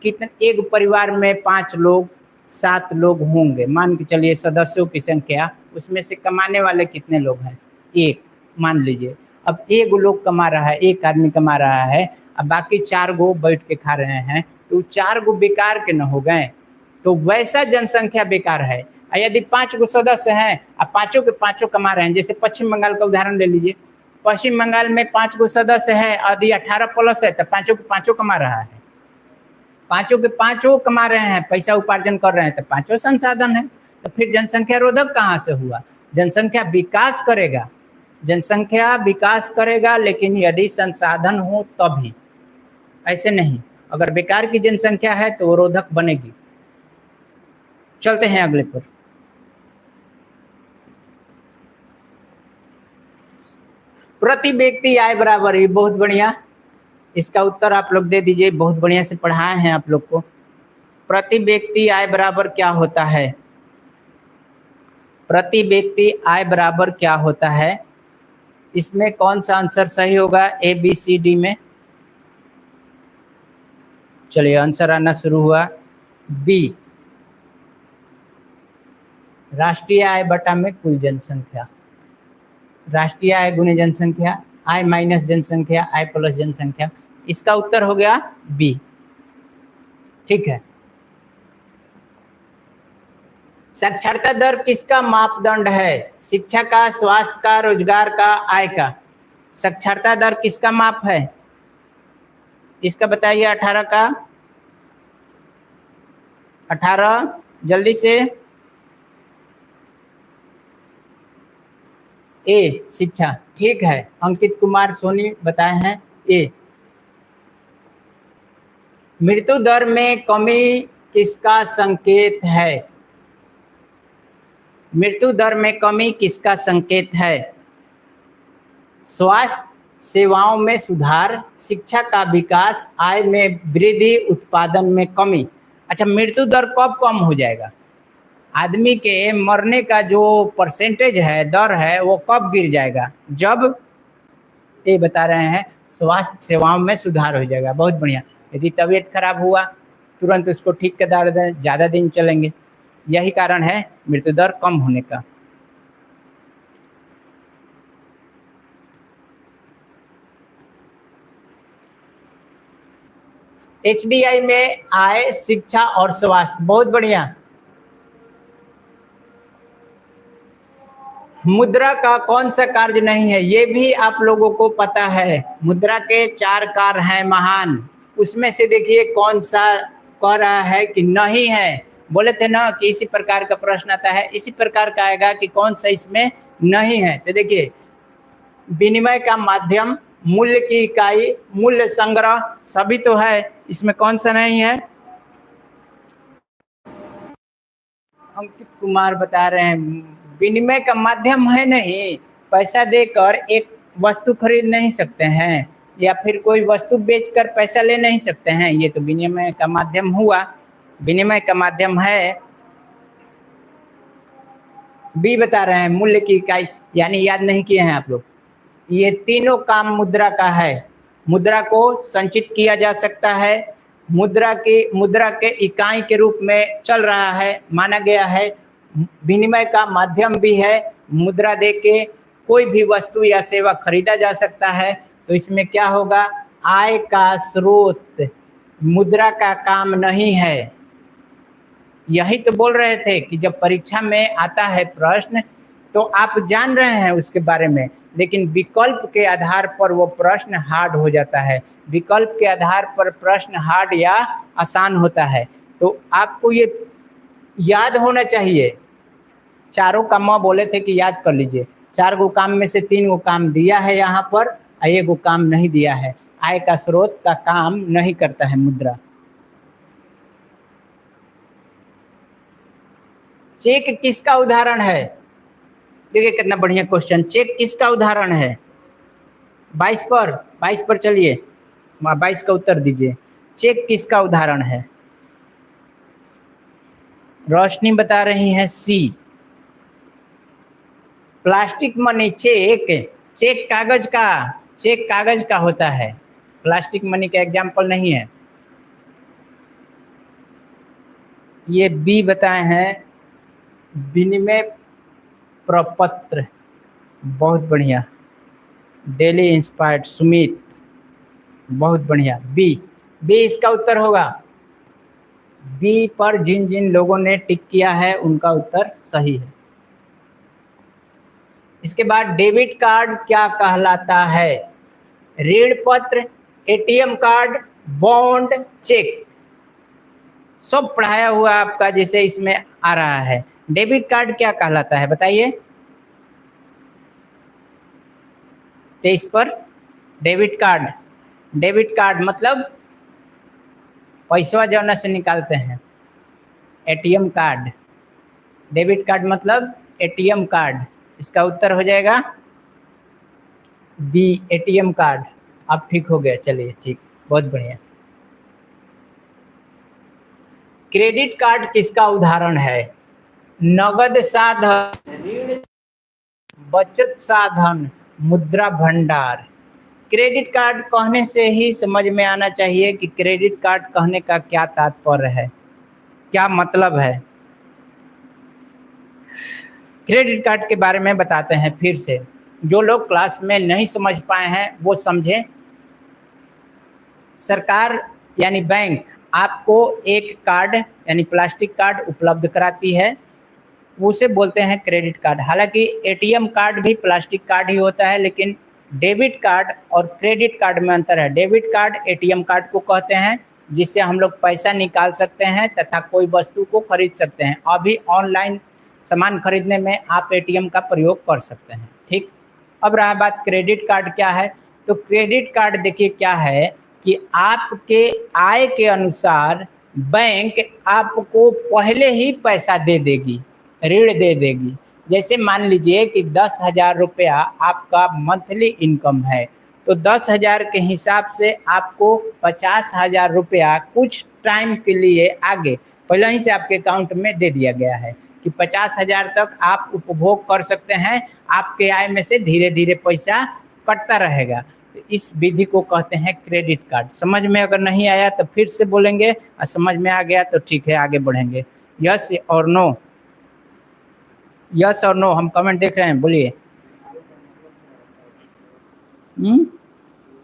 कितने, एक परिवार में 5 लोग 7 लोग होंगे, मान के चलिए सदस्यों की संख्या, उसमें से कमाने वाले कितने लोग हैं? एक, मान लीजिए। अब एक लोग कमा रहा है, एक आदमी कमा रहा है, अब बाकी 4 गो बैठ के खा रहे हैं, तो 4 गो बेकार के न हो गए? तो वैसा जनसंख्या बेकार है। यदि 5 गो सदस्य हैं, अब पांचों के पांचों कमा रहे हैं, जैसे पश्चिम बंगाल का उदाहरण ले लीजिए। पश्चिम बंगाल में 5 गो सदस्य है, यदि 18 प्लस है तो पांचों के पांचों कमा रहा है। पांचों के पांचों कमा रहे हैं, पैसा उपार्जन कर रहे हैं, तो पांचों संसाधन है। तो फिर जनसंख्या रोधक कहाँ से हुआ? जनसंख्या विकास करेगा, जनसंख्या विकास करेगा, लेकिन यदि संसाधन हो तभी, ऐसे नहीं। अगर बेकार की जनसंख्या है तो वो रोधक बनेगी। चलते हैं अगले पर। प्रति व्यक्ति आय बराबर, ये बहुत बढ़िया, इसका उत्तर आप लोग दे दीजिए, बहुत बढ़िया से पढ़ाए हैं आप लोग को। प्रति व्यक्ति आय बराबर क्या होता है? प्रति व्यक्ति आय बराबर क्या होता है? इसमें कौन सा आंसर सही होगा ए बी सी डी में? चलिए आंसर आना शुरू हुआ, बी, राष्ट्रीय आय बटा में कुल जनसंख्या। राष्ट्रीय आय गुने जनसंख्या, आय माइनस जनसंख्या, आय प्लस जनसंख्या, इसका उत्तर हो गया बी। ठीक है। साक्षरता दर किसका मापदंड है? शिक्षा का, स्वास्थ्य का, रोजगार का, आय का? साक्षरता दर किसका माप है? इसका बताइए। 18 का, 18 जल्दी से। ए शिक्षा, ठीक है। अंकित कुमार सोनी बताए हैं ए। मृत्यु दर में कमी किसका संकेत है? मृत्यु दर में कमी किसका संकेत है? स्वास्थ्य सेवाओं में सुधार, शिक्षा का विकास, आय में वृद्धि, उत्पादन में कमी। अच्छा, मृत्यु दर कब कम हो जाएगा? आदमी के मरने का जो परसेंटेज है, दर है, वो कब गिर जाएगा? जब, ये बता रहे हैं, स्वास्थ्य सेवाओं में सुधार हो जाएगा। बहुत बढ़िया। यदि तबीयत खराब हुआ तुरंत उसको ठीक कर दें, ज़्यादा दिन चलेंगे, यही कारण है मृत्यु दर कम होने का। HDI में आय, शिक्षा और स्वास्थ्य, बहुत बढ़िया। मुद्रा का कौन सा कार्य नहीं है? ये भी आप लोगों को पता है। मुद्रा के 4 कार्य हैं महान, उसमें से देखिए कौन सा कह रहा है कि नहीं है। बोले थे ना कि इसी प्रकार का प्रश्न आता है, इसी प्रकार का आएगा कि कौन सा इसमें नहीं है। तो देखिए, विनिमय का माध्यम, मूल्य की इकाई, मूल्य संग्रह, सभी तो है, इसमें कौन सा नहीं है? अंकित कुमार बता रहे हैं विनिमय का माध्यम है नहीं। पैसा देकर एक वस्तु खरीद नहीं सकते हैं, या फिर कोई वस्तु बेचकर पैसा ले नहीं सकते हैं, ये तो विनिमय का माध्यम हुआ, विनिमय का माध्यम है। बी बता रहे हैं मूल्य की इकाई, यानी याद नहीं किए हैं आप लोग। ये तीनों काम मुद्रा का है। मुद्रा को संचित किया जा सकता है, मुद्रा के इकाई के रूप में चल रहा है, माना गया है। विनिमय का माध्यम भी है, मुद्रा दे के कोई भी वस्तु या सेवा खरीदा जा सकता है। तो इसमें क्या होगा? आय का स्रोत मुद्रा का काम नहीं है। यही तो बोल रहे थे कि जब परीक्षा में आता है प्रश्न तो आप जान रहे हैं उसके बारे में, लेकिन विकल्प के आधार पर वो प्रश्न हार्ड हो जाता है। विकल्प के आधार पर प्रश्न हार्ड या आसान होता है। तो आपको ये याद होना चाहिए। चारों काम बोले थे कि याद कर लीजिए। 4 गो काम में से 3 गो काम दिया है यहाँ पर, 1 गो काम नहीं दिया है। आय का स्रोत का काम नहीं करता है मुद्रा। चेक किसका उदाहरण है? देखिए कितना बढ़िया क्वेश्चन। चेक किसका उदाहरण है? 22 पर चलिए, 22 का उत्तर दीजिए। चेक किसका उदाहरण है? रोशनी बता रही है सी, प्लास्टिक मनी। चेक कागज का होता है, प्लास्टिक मनी का एग्जाम्पल नहीं है। ये बी बताए हैं विनिमय प्रपत्र, बहुत बढ़िया। डेली इंस्पायर्ड सुमित, बहुत बढ़िया। बी इसका उत्तर होगा। बी पर जिन जिन लोगों ने टिक किया है उनका उत्तर सही है। इसके बाद डेबिट कार्ड क्या कहलाता है? ऋण पत्र, एटीएम कार्ड, बॉन्ड, चेक। सब पढ़ाया हुआ आपका जैसे इसमें आ रहा है। डेबिट कार्ड क्या कहलाता है बताइए? 23 पर डेबिट कार्ड मतलब पैसा जौना से निकालते हैं, एटीएम कार्ड। डेबिट कार्ड मतलब एटीएम कार्ड। इसका उत्तर हो जाएगा बी, एटीएम कार्ड। अब ठीक हो गया, चलिए ठीक, बहुत बढ़िया। क्रेडिट कार्ड किसका उदाहरण है? नगद साधन, ऋण, बचत साधन, मुद्रा भंडार। क्रेडिट कार्ड कहने से ही समझ में आना चाहिए कि क्रेडिट कार्ड कहने का क्या तात्पर्य है, क्या मतलब है। क्रेडिट कार्ड के बारे में बताते हैं फिर से, जो लोग क्लास में नहीं समझ पाए हैं वो समझें। सरकार यानी बैंक आपको एक कार्ड यानी प्लास्टिक कार्ड उपलब्ध कराती है, उसे बोलते हैं क्रेडिट कार्ड। हालांकि एटीएम कार्ड भी प्लास्टिक कार्ड ही होता है, लेकिन डेबिट कार्ड और क्रेडिट कार्ड में अंतर है। डेबिट कार्ड एटीएम कार्ड को कहते हैं जिससे हम लोग पैसा निकाल सकते हैं तथा कोई वस्तु को खरीद सकते हैं। अभी ऑनलाइन सामान खरीदने में आप एटीएम का प्रयोग कर सकते हैं, ठीक। अब रहा बात क्रेडिट कार्ड क्या है, तो क्रेडिट कार्ड देखिए क्या है कि आपके आय के अनुसार बैंक आपको पहले ही पैसा दे देगी, ऋण दे देगी। जैसे मान लीजिए कि 10,000 रुपया आपका मंथली इनकम है, तो 10,000 के हिसाब से आपको 50,000 रुपया कुछ टाइम के लिए आगे पहले ही से आपके अकाउंट में दे दिया गया है कि 50,000 तक आप उपभोग कर सकते हैं। आपके आय में से धीरे धीरे पैसा कटता रहेगा। तो इस विधि को कहते हैं क्रेडिट कार्ड। समझ में अगर नहीं आया तो फिर से बोलेंगे, और समझ में आ गया तो ठीक है, आगे बढ़ेंगे। यस और नो, यस और नो, हम कमेंट देख रहे हैं, बोलिए।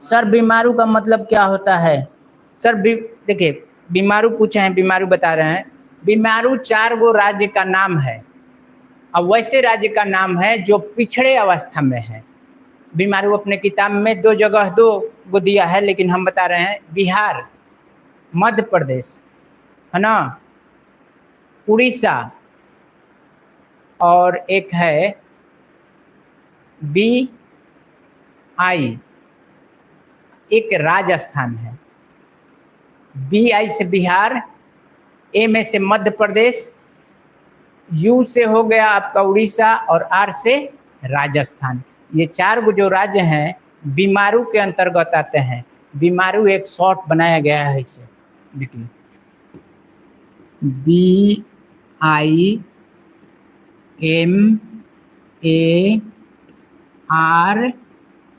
सर बीमारू का मतलब क्या होता है? सर देखिए, बीमारू पूछे हैं, बीमारू बता रहे हैं। बीमारू 4 गो राज्य का नाम है, अब वैसे राज्य का नाम है जो पिछड़े अवस्था में है। बीमारू अपने किताब में 2 जगह 2 गो दिया है, लेकिन हम बता रहे हैं बिहार, मध्य प्रदेश, है ना, उड़ीसा, और एक है बी आई, एक राजस्थान है। बी आई से बिहार, ए में से मध्य प्रदेश, यू से हो गया आपका उड़ीसा, और आर से राजस्थान। ये 4 गो जो राज्य हैं बीमारू के अंतर्गत आते हैं। बीमारू एक शॉर्ट बनाया गया है इसे, देखिए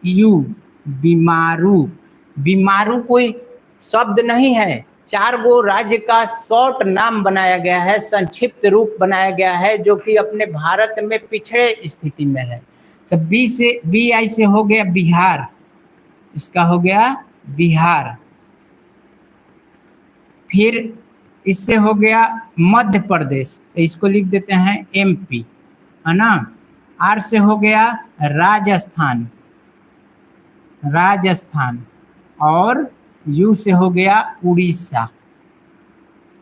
BIMARU, बीमारू। बीमारू कोई शब्द नहीं है, 4 गो राज्य का शॉर्ट नाम बनाया गया है, संक्षिप्त रूप बनाया गया है, जो कि अपने भारत में पिछड़े स्थिति में है। तो बी आई से हो गया बिहार, इसका हो गया बिहार। फिर इससे हो गया मध्य प्रदेश, इसको लिख देते हैं MP, है ना। आर से हो गया राजस्थान, राजस्थान, और यू से हो गया उड़ीसा,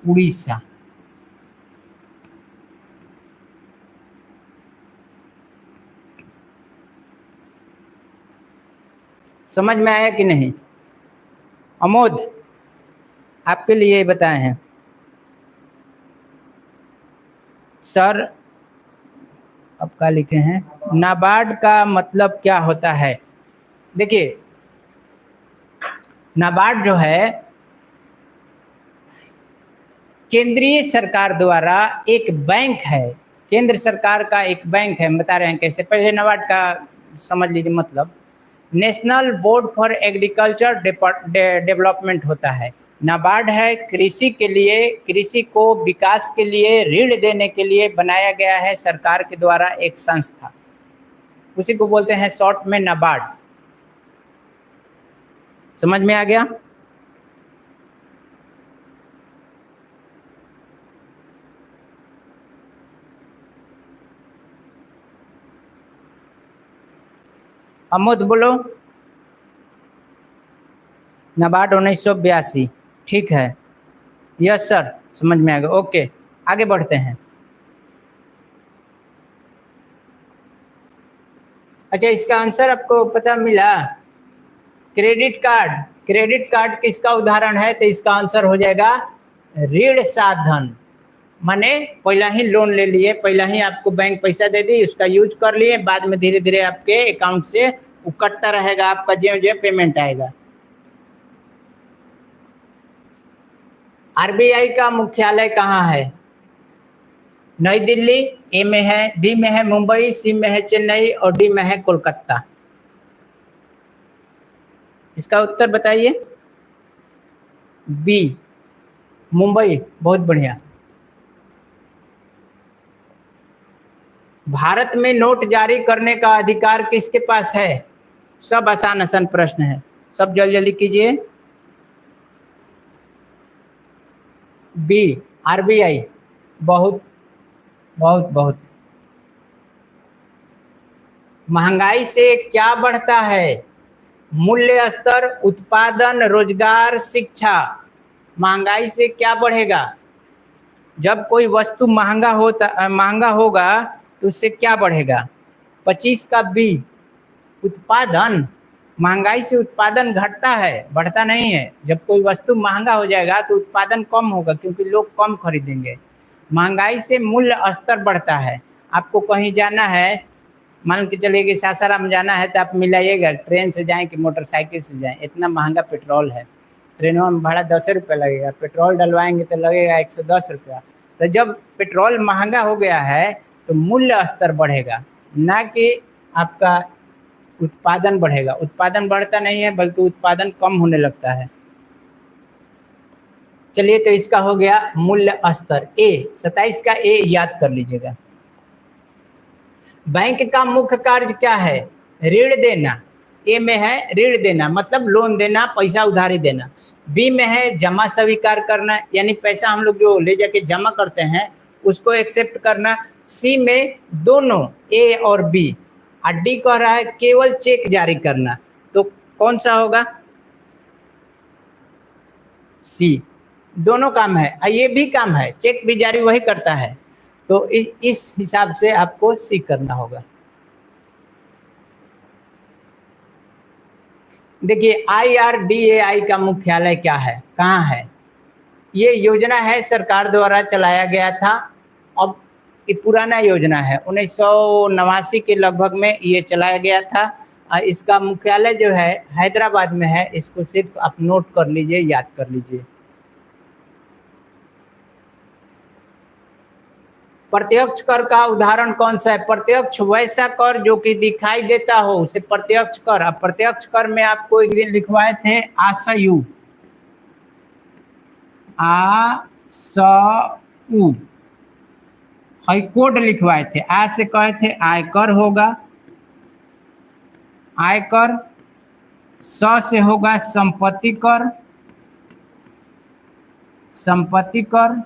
उड़ीसा। समझ में आया कि नहीं? अमोद आपके लिए बताए हैं सर। अब क्या लिखे हैं? नाबार्ड का मतलब क्या होता है? देखिए, नाबार्ड जो है केंद्रीय सरकार द्वारा एक बैंक है, केंद्र सरकार का एक बैंक है। बता रहे हैं कैसे, पहले नाबार्ड का समझ लीजिए मतलब। National board for agriculture development होता है। नाबार्ड है कृषि के लिए, कृषि को विकास के लिए ऋण देने के लिए बनाया गया है सरकार के द्वारा एक संस्था, उसी को बोलते हैं शॉर्ट में नाबार्ड। समझ में आ गया? अमोद बोलो। नाबार्ड 1982, ठीक है, यस सर। समझ में आ गया? ओके, आगे बढ़ते हैं। अच्छा, इसका आंसर आपको पता मिला? Credit card. क्रेडिट कार्ड किसका उदाहरण है? तो इसका आंसर हो जाएगा ऋण साधन। माने पहला ही लोन ले लिए, पहला ही आपको बैंक पैसा दे दी, उसका यूज कर लिए, बाद में धीरे धीरे आपके अकाउंट से वो कटता रहेगा, आपका जो जो पेमेंट आएगा। आरबीआई का मुख्यालय कहाँ है? नई दिल्ली, ए में है, बी में है मुंबई, सी में है चेन्नई और डी में है कोलकाता। इसका उत्तर बताइए। बी, मुंबई। बहुत बढ़िया। भारत में नोट जारी करने का अधिकार किसके पास है? सब आसान आसान प्रश्न है, सब जल्दी जल्दी कीजिए। B, RBI. बहुत बहुत बहुत। महंगाई से क्या बढ़ता है? मूल्य स्तर, उत्पादन, रोजगार, शिक्षा। महंगाई से क्या बढ़ेगा? जब कोई वस्तु महंगा होगा तो उससे क्या बढ़ेगा? 25 का बी, उत्पादन। महंगाई से उत्पादन घटता है, बढ़ता नहीं है। जब कोई वस्तु महंगा हो जाएगा तो उत्पादन कम होगा, क्योंकि लोग कम खरीदेंगे। महंगाई से मूल्य स्तर बढ़ता है। आपको कहीं जाना है, मान के चलिए कि सासाराम जाना है, तो आप मिलाइएगा ट्रेन से जाएं कि मोटरसाइकिल से जाएं, इतना महंगा पेट्रोल है। ट्रेनों में भाड़ा 10 रुपये लगेगा, पेट्रोल डलवाएंगे तो लगेगा 110 रुपया। तो जब पेट्रोल महंगा हो गया है तो मूल्य स्तर बढ़ेगा, ना कि आपका उत्पादन बढ़ेगा। उत्पादन बढ़ता नहीं है, बल्कि उत्पादन कम होने लगता है। चलिए, तो इसका हो गया मूल्य स्तर। ए, 27 का ए याद कर लीजिएगा। बैंक का मुख्य कार्य क्या है? ऋण देना। ए में है ऋण देना, मतलब लोन देना, पैसा उधारी देना। बी में है जमा स्वीकार करना, यानी पैसा हम लोग जो ले जाके जमा करते हैं उसको एक्सेप्ट करना। सी में दोनों ए और बी। और डी कह रहा है केवल चेक जारी करना। तो कौन सा होगा? सी। दोनों काम है, ये भी काम है, चेक भी जारी वही करता है। तो इस हिसाब से आपको सी करना होगा। देखिए, IRDAI का मुख्यालय क्या है, कहाँ है? ये योजना है, सरकार द्वारा चलाया गया था। अब ये पुराना योजना है, 1989 के लगभग में ये चलाया गया था। इसका मुख्यालय जो है हैदराबाद में है। इसको सिर्फ आप नोट कर लीजिए, याद कर लीजिए। प्रत्यक्ष कर का उदाहरण कौन सा है? प्रत्यक्ष वैसा कर जो कि दिखाई देता हो, उसे प्रत्यक्ष कर। अब प्रत्यक्ष कर में आपको एक दिन लिखवाए थे आशयु, कोड लिखवाए थे। आ से कहे थे आयकर होगा, आयकर। स से होगा संपत्ति कर, संपत्ति कर।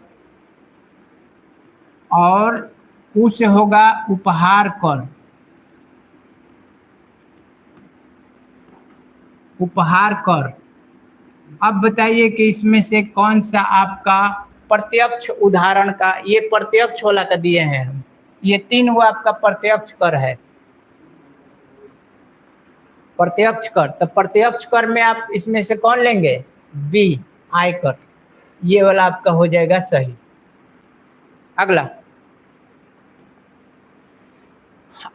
और उ से होगा उपहार कर, उपहार कर। अब बताइए कि इसमें से कौन सा आपका प्रत्यक्ष उदाहरण का, ये प्रत्यक्ष वाला का दिए हैं हम, ये 3 वो आपका प्रत्यक्ष कर है। प्रत्यक्ष कर, तो प्रत्यक्ष कर में आप इसमें से कौन लेंगे? बी, आयकर। ये वाला आपका हो जाएगा सही। अगला,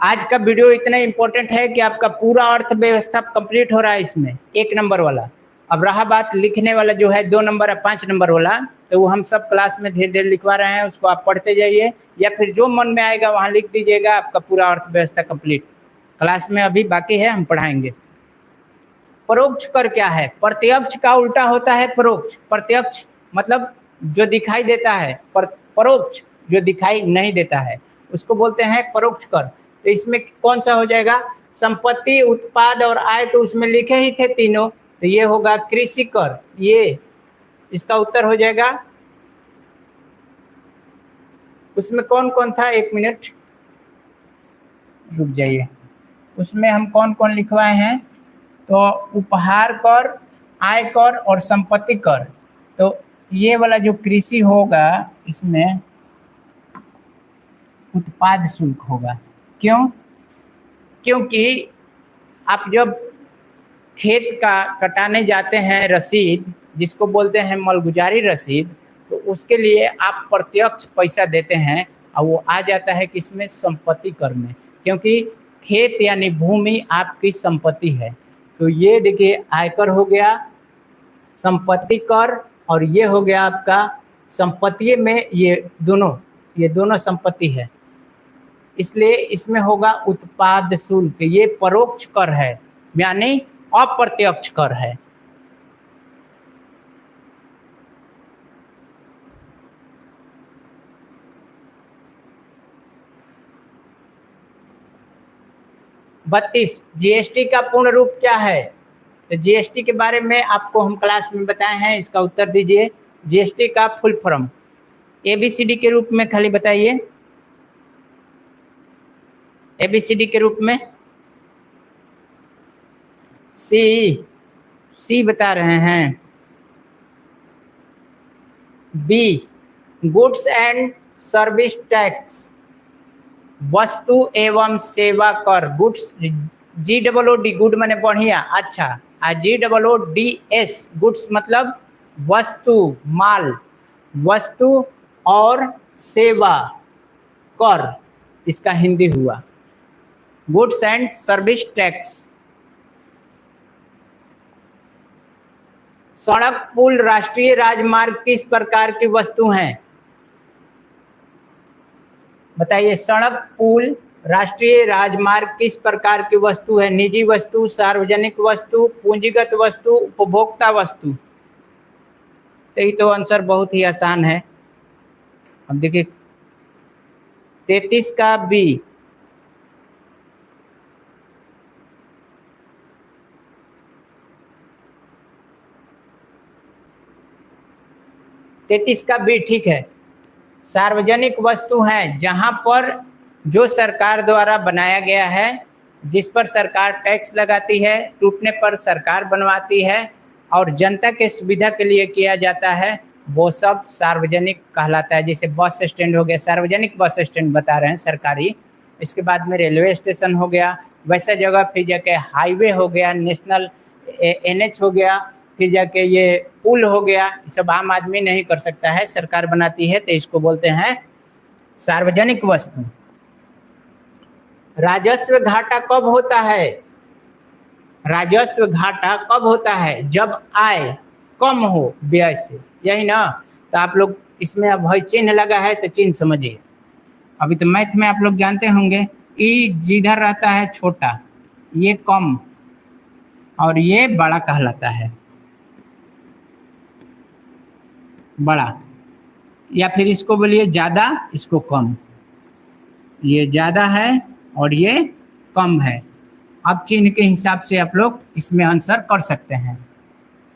आज का वीडियो इतना इंपॉर्टेंट है कि आपका पूरा अर्थव्यवस्था कंप्लीट हो रहा है इसमें, 1 नंबर वाला। अब रहा बात लिखने वाला जो है 2 नंबर या 5 नंबर वाला, तो वो हम सब क्लास में धीरे धीरे लिखवा रहे हैं, उसको आप पढ़ते जाइए, या फिर जो मन में आएगा वहाँ लिख दीजिएगा। आपका पूरा अर्थव्यवस्था कंप्लीट क्लास में अभी बाकी है, हम पढ़ाएंगे। परोक्ष कर क्या है? प्रत्यक्ष का उल्टा होता है परोक्ष। प्रत्यक्ष मतलब जो दिखाई देता है, परोक्ष जो दिखाई नहीं देता है उसको बोलते हैं परोक्ष कर। तो इसमें कौन सा हो जाएगा? संपत्ति, उत्पाद और आय तो उसमें लिखे ही थे तीनों, तो ये होगा कृषि कर। ये इसका उत्तर हो जाएगा। उसमें कौन कौन था? 1 मिनट रुक जाइए। उसमें हम कौन कौन लिखवाए हैं? तो उपहार कर, आय कर और संपत्ति कर। तो ये वाला जो कृषि होगा इसमें उत्पाद शुल्क होगा। क्यों? क्योंकि आप जब खेत का कटाने जाते हैं रसीद, जिसको बोलते हैं मालगुजारी रसीद, तो उसके लिए आप प्रत्यक्ष पैसा देते हैं और वो आ जाता है किसमें? संपत्ति कर में, क्योंकि खेत यानी भूमि आपकी संपत्ति है। तो ये देखिए आयकर हो गया, संपत्ति कर, और ये हो गया आपका संपत्ति में ये दोनों संपत्ति है, इसलिए इसमें होगा उत्पाद शुल्क। ये परोक्ष कर है यानी अप्रत्यक्ष कर है। बत्तीस, जीएसटी का पूर्ण रूप क्या है? तो जीएसटी के बारे में आपको हम क्लास में बताए हैं, इसका उत्तर दीजिए। जीएसटी का फुल फॉर्म एबीसीडी के रूप में खाली बताइए, एबीसीडी के रूप में। सी बता रहे हैं। B, goods and service tax, वस्तु एवं सेवा कर। गुड्स, GOOD, गुड माने बढ़िया, अच्छा। GOODS, गुड्स मतलब वस्तु, माल, वस्तु और सेवा कर, इसका हिंदी हुआ गुड्स एंड सर्विस टैक्स। सड़क, पुल, राष्ट्रीय राजमार्ग किस प्रकार की वस्तु हैं? बताइए, सड़क, पुल, राष्ट्रीय राजमार्ग किस प्रकार की वस्तु है? निजी वस्तु, सार्वजनिक वस्तु, पूंजीगत वस्तु, उपभोक्ता वस्तु। तो ये तो आंसर बहुत ही आसान है। अब देखिए 33 का बी, ठीक है। सार्वजनिक वस्तु हैं जहां पर जो सरकार द्वारा बनाया गया है, जिस पर सरकार टैक्स लगाती है, टूटने पर सरकार बनवाती है और जनता के सुविधा के लिए किया जाता है, वो सब सार्वजनिक कहलाता है। जैसे बस स्टैंड हो गया, सार्वजनिक बस स्टैंड बता रहे हैं सरकारी। इसके बाद में रेलवे स्टेशन हो गया, वैसा जगह फिर जाके हाईवे हो गया, नेशनल NH हो गया, फिर जाके ये पुल हो गया। ये सब आम आदमी नहीं कर सकता है, सरकार बनाती है, तो इसको बोलते हैं सार्वजनिक वस्तु। राजस्व घाटा कब होता है? राजस्व घाटा कब होता है? जब आय कम हो व्यय से, यही ना। तो आप लोग इसमें अब भाई चिन्ह लगा है तो चिन्ह समझिए। अभी तो मैथ में आप लोग जानते होंगे कि जिधर रहता है छोटा, ये कम और ये बड़ा कहलाता है, बड़ा, या फिर इसको बोलिए ज्यादा, इसको कम। ये ज्यादा है और ये कम है। अब चिन्ह के हिसाब से आप लोग इसमें आंसर कर सकते हैं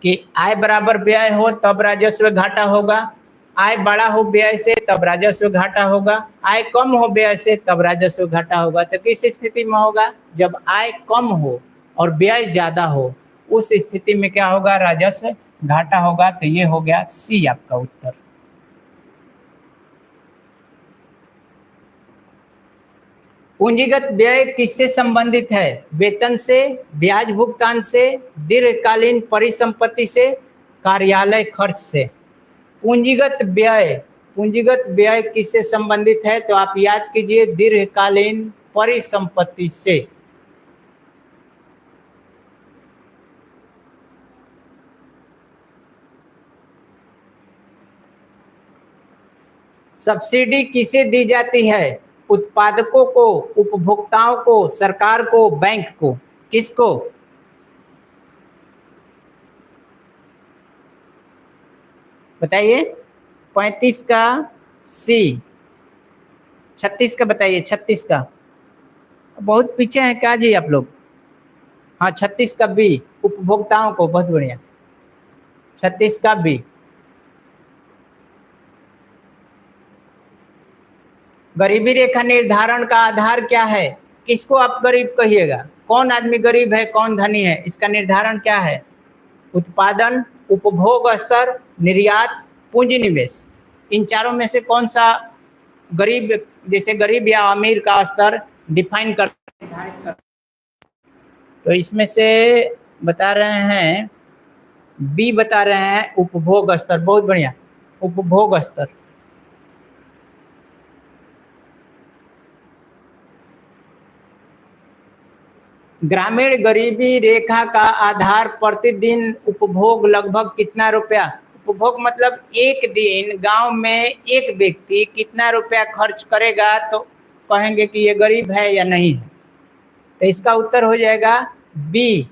कि आय बराबर व्यय हो तब राजस्व घाटा होगा, आय बड़ा हो व्यय से तब राजस्व घाटा होगा, आय कम हो व्यय से तब राजस्व घाटा होगा। तो किस स्थिति में होगा? जब आय कम हो और व्यय ज्यादा हो, उस स्थिति में क्या होगा? राजस्व घाटा होगा। तो ये हो गया सी आपका उत्तर। पूंजीगत व्यय किससे संबंधित है? वेतन से, ब्याज भुगतान से, दीर्घकालीन परिसंपत्ति से, कार्यालय खर्च से। पूंजीगत व्यय किससे संबंधित है? तो आप याद कीजिए, दीर्घकालीन परिसंपत्ति से। सब्सिडी किसे दी जाती है? उत्पादकों को, उपभोक्ताओं को, सरकार को, बैंक को, किसको? बताइए। 35 का सी, 36 का बताइए। 36 का बहुत पीछे है क्या जी आप लोग? हाँ, 36 का बी, उपभोक्ताओं को। बहुत बढ़िया, 36 का बी। गरीबी रेखा निर्धारण का आधार क्या है? किसको आप गरीब कहिएगा? कौन आदमी गरीब है, कौन धनी है? इसका निर्धारण क्या है? उत्पादन, उपभोग स्तर, निर्यात, पूंजी निवेश। इन चारों में से कौन सा गरीब, जैसे गरीब या अमीर का स्तर डिफाइन कर, तो इसमें से बता रहे हैं बी बता रहे हैं उपभोग स्तर। बहुत बढ़िया, उपभोग स्तर। ग्रामीण गरीबी रेखा का आधार प्रतिदिन उपभोग लगभग कितना रुपया? उपभोग मतलब एक दिन गांव में एक व्यक्ति कितना रुपया खर्च करेगा तो कहेंगे कि ये गरीब है या नहीं है। तो इसका उत्तर हो जाएगा बी,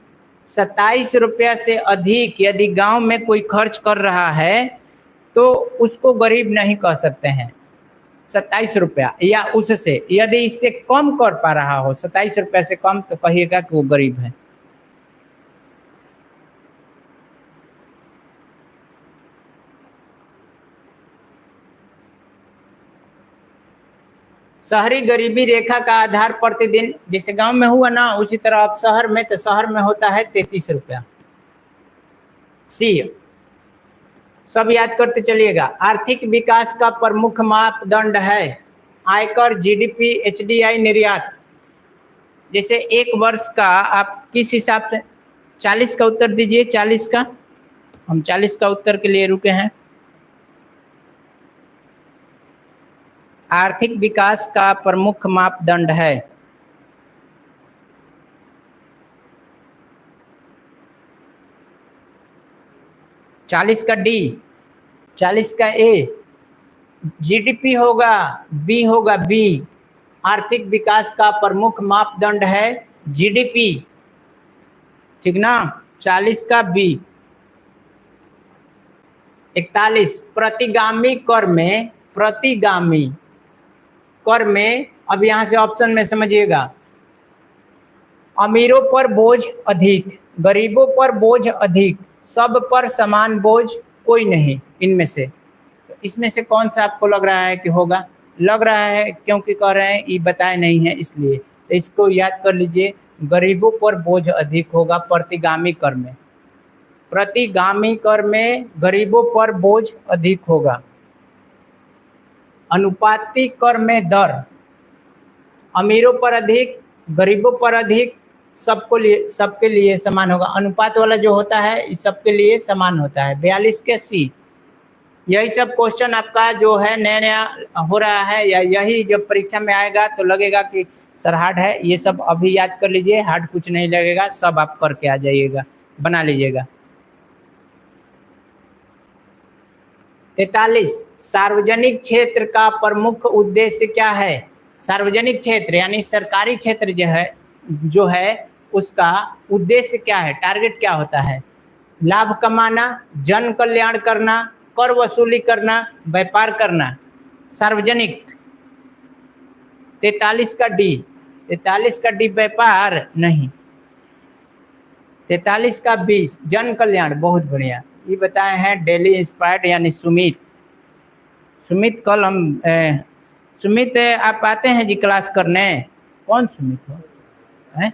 27 रुपया से अधिक यदि गांव में कोई खर्च कर रहा है तो उसको गरीब नहीं कह सकते हैं। 27 रुपया या उससे, यदि इससे कम कर पा रहा हो 27 रुपया से कम, तो कहिएगा कि वो गरीब है। शहरी गरीबी रेखा का आधार प्रतिदिन, जैसे गांव में हुआ ना उसी तरह अब शहर में, तो शहर में होता है 33 रुपया। सी, सब याद करते चलिएगा। आर्थिक विकास का प्रमुख मापदंड है आयकर, जीडीपी, एचडीआई, निर्यात। जैसे एक वर्ष का आप किस हिसाब से, 40 का उत्तर दीजिए। 40 का, हम 40 का उत्तर के लिए रुके हैं। आर्थिक विकास का प्रमुख मापदंड है चालीस का डी, 40 का ए, जीडीपी होगा, बी होगा बी। आर्थिक विकास का प्रमुख मापदंड है जीडीपी, ठीक ना। 40 का बी। 41 प्रतिगामी कर में, प्रतिगामी कर में, अब यहां से ऑप्शन में समझिएगा, अमीरों पर बोझ अधिक, गरीबों पर बोझ अधिक, सब पर समान बोझ कोई नहीं। इनमें से, तो इसमें से कौन सा आपको लग रहा है कि होगा? लग रहा है क्योंकि कह रहे हैं ये बताए नहीं है इसलिए, तो इसको याद कर लीजिए। गरीबों पर बोझ अधिक होगा प्रतिगामी कर में, प्रतिगामी कर में गरीबों पर बोझ अधिक होगा। अनुपाती कर में दर, अमीरों पर अधिक, गरीबों पर अधिक, सबके लिए समान होगा। अनुपात वाला जो होता है इस सबके लिए समान होता है। 42 के सी। यही सब क्वेश्चन आपका जो है नया नया हो रहा है, या यही जब परीक्षा में आएगा तो लगेगा कि सर हार्ड है, ये सब अभी याद कर लीजिए, हार्ड कुछ नहीं लगेगा, सब आप करके आ जाइएगा, बना लीजिएगा। 43 सार्वजनिक क्षेत्र का प्रमुख उद्देश्य क्या है? सार्वजनिक क्षेत्र यानी सरकारी क्षेत्र जो है उसका उद्देश्य क्या है, टारगेट क्या होता है? लाभ कमाना, जन कल्याण करना, कर वसूली करना, व्यापार करना। सार्वजनिक। 43 का डी, 43 का डी व्यापार नहीं। 43 का बी जन कल्याण। बहुत बढ़िया, ये बताए हैं डेली इंस्पायर्ड यानी सुमित। सुमित कल हम सुमित आप आते हैं जी क्लास करने? कौन सुमित हो है?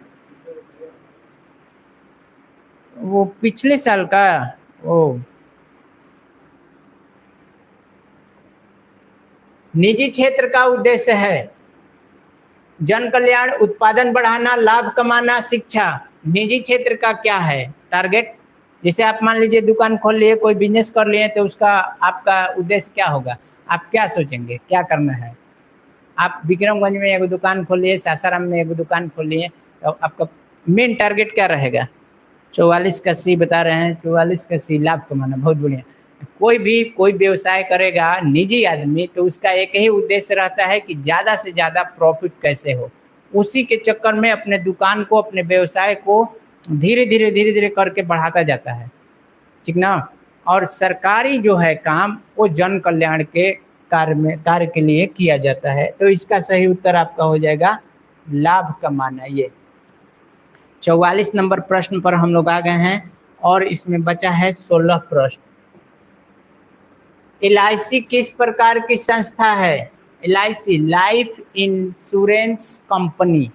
वो पिछले साल का। ओ, निजी क्षेत्र का उद्देश्य है जन कल्याण, उत्पादन बढ़ाना, लाभ कमाना, शिक्षा। निजी क्षेत्र का क्या है टारगेट? जैसे आप मान लीजिए दुकान खोल लिए, कोई बिजनेस कर लिए, तो उसका आपका उद्देश्य क्या होगा? आप क्या सोचेंगे क्या करना है? आप विक्रमगंज में एक दुकान खोल लिए, सासाराम में एक दुकान खोल लिए, तो आपका मेन टारगेट क्या रहेगा? 44 का सी बता रहे हैं, 44 का सी लाभ कमाना। बहुत बढ़िया। कोई व्यवसाय करेगा निजी आदमी तो उसका एक ही उद्देश्य रहता है कि ज़्यादा से ज़्यादा प्रॉफिट कैसे हो। उसी के चक्कर में अपने दुकान को, अपने व्यवसाय को धीरे धीरे करके बढ़ाता जाता है, ठीक ना। और सरकारी जो है काम वो जन कल्याण के कार्य के लिए किया जाता है। तो इसका सही उत्तर आपका हो जाएगा लाभ कमाना। ये 44 नंबर प्रश्न पर हम लोग आ गए हैं और इसमें बचा है 16 प्रश्न। LIC किस प्रकार की संस्था है? LIC life insurance company,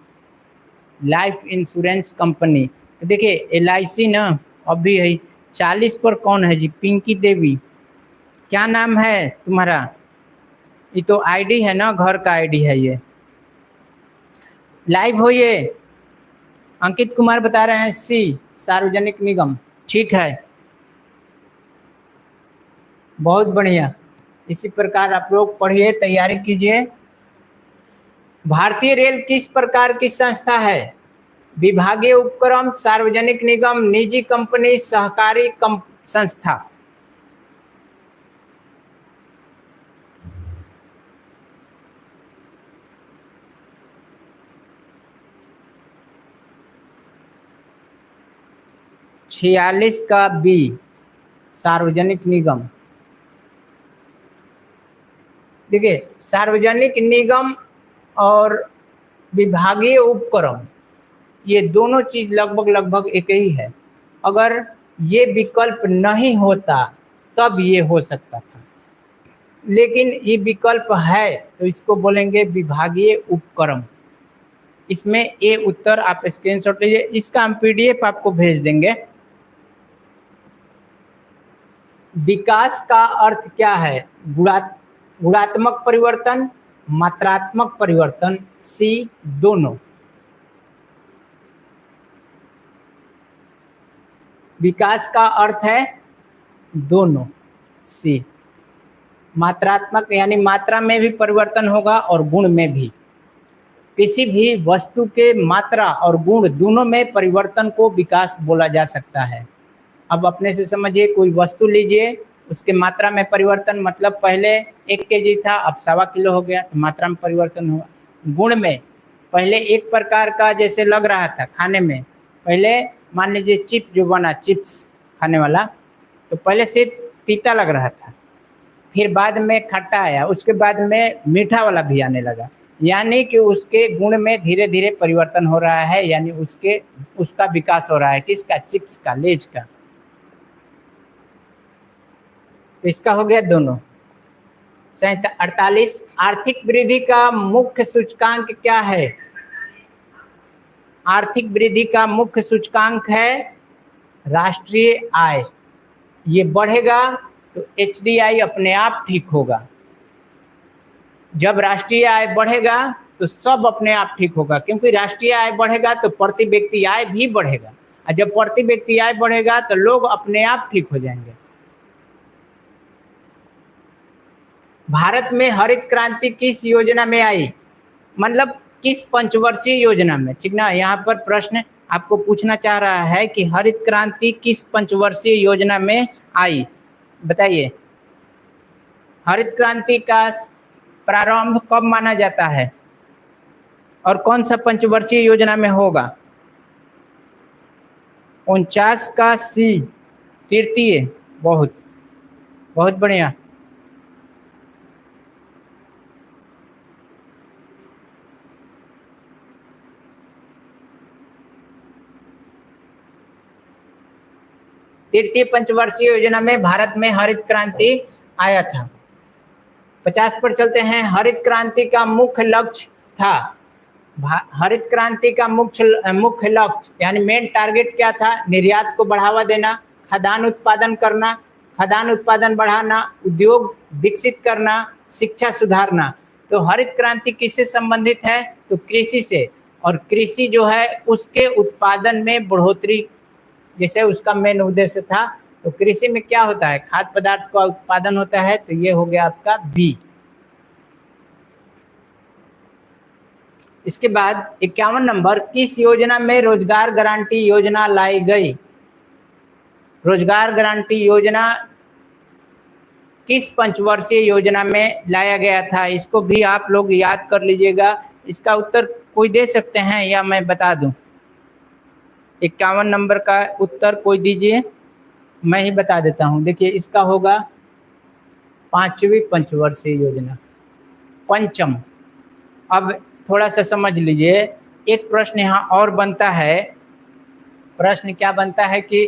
life insurance company. तो देखिए LIC ना अभी है 40 पर कौन है जी? पिंकी देवी। क्या नाम है तुम्हारा? ये तो आईडी है ना, घर का आईडी है ये। लाइव हो ये। अंकित कुमार बता रहे हैं सी, सार्वजनिक निगम। ठीक है, बहुत बढ़िया। इसी प्रकार आप लोग पढ़िए, तैयारी कीजिए। भारतीय रेल किस प्रकार की संस्था है? विभागीय उपक्रम, सार्वजनिक निगम, निजी कंपनी, सहकारी संस्था। छियालीस का बी, सार्वजनिक निगम। देखिए, सार्वजनिक निगम और विभागीय उपक्रम, ये दोनों चीज लगभग लगभग एक ही है। अगर ये विकल्प नहीं होता तब ये हो सकता था, लेकिन ये विकल्प है तो इसको बोलेंगे विभागीय उपक्रम। इसमें ए उत्तर आप स्क्रीनशॉट लीजिए, इसका हम पीडीएफ आपको भेज देंगे। विकास का अर्थ क्या है? गुणात्मक परिवर्तन, मात्रात्मक परिवर्तन, सी दोनों। विकास का अर्थ है दोनों, सी। मात्रात्मक यानी मात्रा में भी परिवर्तन होगा और गुण में भी। किसी भी वस्तु के मात्रा और गुण दोनों में परिवर्तन को विकास बोला जा सकता है। अब अपने से समझिए, कोई वस्तु लीजिए, उसके मात्रा में परिवर्तन, मतलब पहले 1 केजी था अब 1.25 किलो हो गया, तो मात्रा में परिवर्तन हुआ। गुण में पहले एक प्रकार का जैसे लग रहा था खाने में, पहले मान लीजिए चिप जो बना, चिप्स खाने वाला, तो पहले सिर्फ तीता लग रहा था, फिर बाद में खट्टा आया, उसके बाद में मीठा वाला भी आने लगा। यानी कि उसके गुण में धीरे धीरे परिवर्तन हो रहा है, यानी उसका विकास हो रहा है। किसका? चिप्स का, लेज का। तो इसका हो गया दोनों। 48, आर्थिक वृद्धि का मुख्य सूचकांक क्या है? आर्थिक वृद्धि का मुख्य सूचकांक है राष्ट्रीय आय। ये बढ़ेगा तो एचडीआई अपने आप ठीक होगा। जब राष्ट्रीय आय बढ़ेगा तो सब अपने आप ठीक होगा, क्योंकि राष्ट्रीय आय बढ़ेगा तो प्रति व्यक्ति आय भी बढ़ेगा, और जब प्रति व्यक्ति आय बढ़ेगा तो लोग अपने आप ठीक हो जाएंगे। भारत में हरित क्रांति किस योजना में आई? मतलब किस पंचवर्षीय योजना में, ठीक ना। यहाँ पर प्रश्न आपको पूछना चाह रहा है कि हरित क्रांति किस पंचवर्षीय योजना में आई, बताइए। हरित क्रांति का प्रारंभ कब माना जाता है और कौन सा पंचवर्षीय योजना में होगा? 49 का सी, तृतीय। बहुत बहुत बढ़िया। तृतीय पंचवर्षीय योजना में भारत में हरित क्रांति आया था। 50 पर चलते हैं। हरित क्रांति का मुख्य लक्ष्य था, हरित क्रांति का मुख्य लक्ष्य यानी मेन टारगेट क्या था? निर्यात को बढ़ावा देना, खाद्यान्न उत्पादन करना, खाद्यान्न उत्पादन बढ़ाना, उद्योग विकसित करना, शिक्षा सुधारना। तो हरित क्रांति किससे संबंधित है? तो कृषि से। और कृषि जो है उसके उत्पादन में बढ़ोतरी जैसे उसका मेन उद्देश्य था। तो कृषि में क्या होता है? खाद्य पदार्थ का उत्पादन होता है। तो ये हो गया आपका बी। इसके बाद 51 नंबर, किस योजना में रोजगार गारंटी योजना लाई गई? रोजगार गारंटी योजना किस पंचवर्षीय योजना में लाया गया था? इसको भी आप लोग याद कर लीजिएगा। इसका उत्तर कोई दे सकते हैं या मैं बता दूं? 51 नंबर का उत्तर कोई दीजिए, मैं ही बता देता हूं। देखिए, इसका होगा 5वीं पंचवर्षीय योजना, पंचम। अब थोड़ा सा समझ लीजिए, एक प्रश्न यहाँ और बनता है। प्रश्न क्या बनता है कि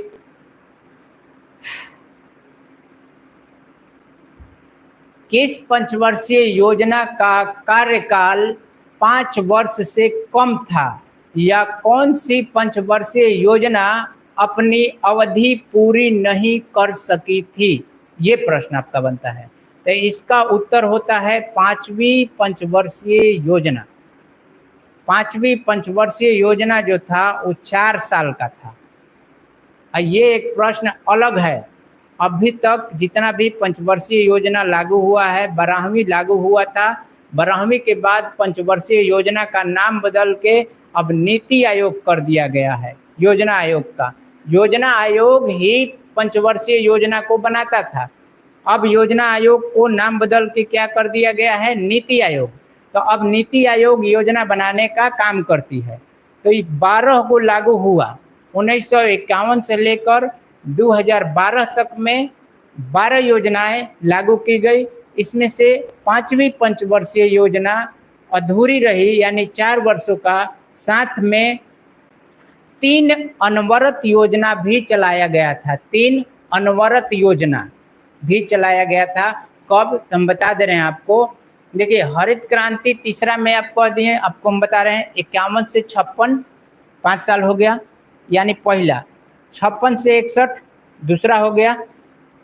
किस पंचवर्षीय योजना का कार्यकाल 5 वर्ष से कम था, या कौन सी पंचवर्षीय योजना अपनी अवधि पूरी नहीं कर सकी थी? ये प्रश्न आपका बनता है। तो इसका उत्तर होता है 5वीं पंचवर्षीय योजना। 5वीं पंचवर्षीय योजना जो था वो 4 साल का था। ये एक प्रश्न अलग है। अभी तक जितना भी पंचवर्षीय योजना लागू हुआ है, 12वीं लागू हुआ था। 12वीं के बाद पंचवर्षीय योजना का नाम बदल के अब नीति आयोग कर दिया गया है। योजना आयोग का, योजना आयोग ही पंचवर्षीय योजना को बनाता था। अब योजना आयोग को नाम बदल के क्या कर दिया गया है, नीति आयोग। तो अब नीति आयोग योजना बनाने का काम करती है। तो ये 12 को लागू हुआ। 1951 से लेकर 2012 तक में 12 योजनाएं लागू की गई। इसमें से 5वीं पंचवर्षीय योजना अधूरी रही, यानी 4 वर्षों का। साथ में 3 अनवरत योजना भी चलाया गया था। 3 अनवरत योजना भी चलाया गया था। कब, हम बता दे रहे हैं आपको। देखिए, हरित क्रांति तीसरा में आपको दिए, आपको हम बता रहे हैं 51 से 56 5 साल हो गया, यानी पहला। 56 से 61 दूसरा हो गया।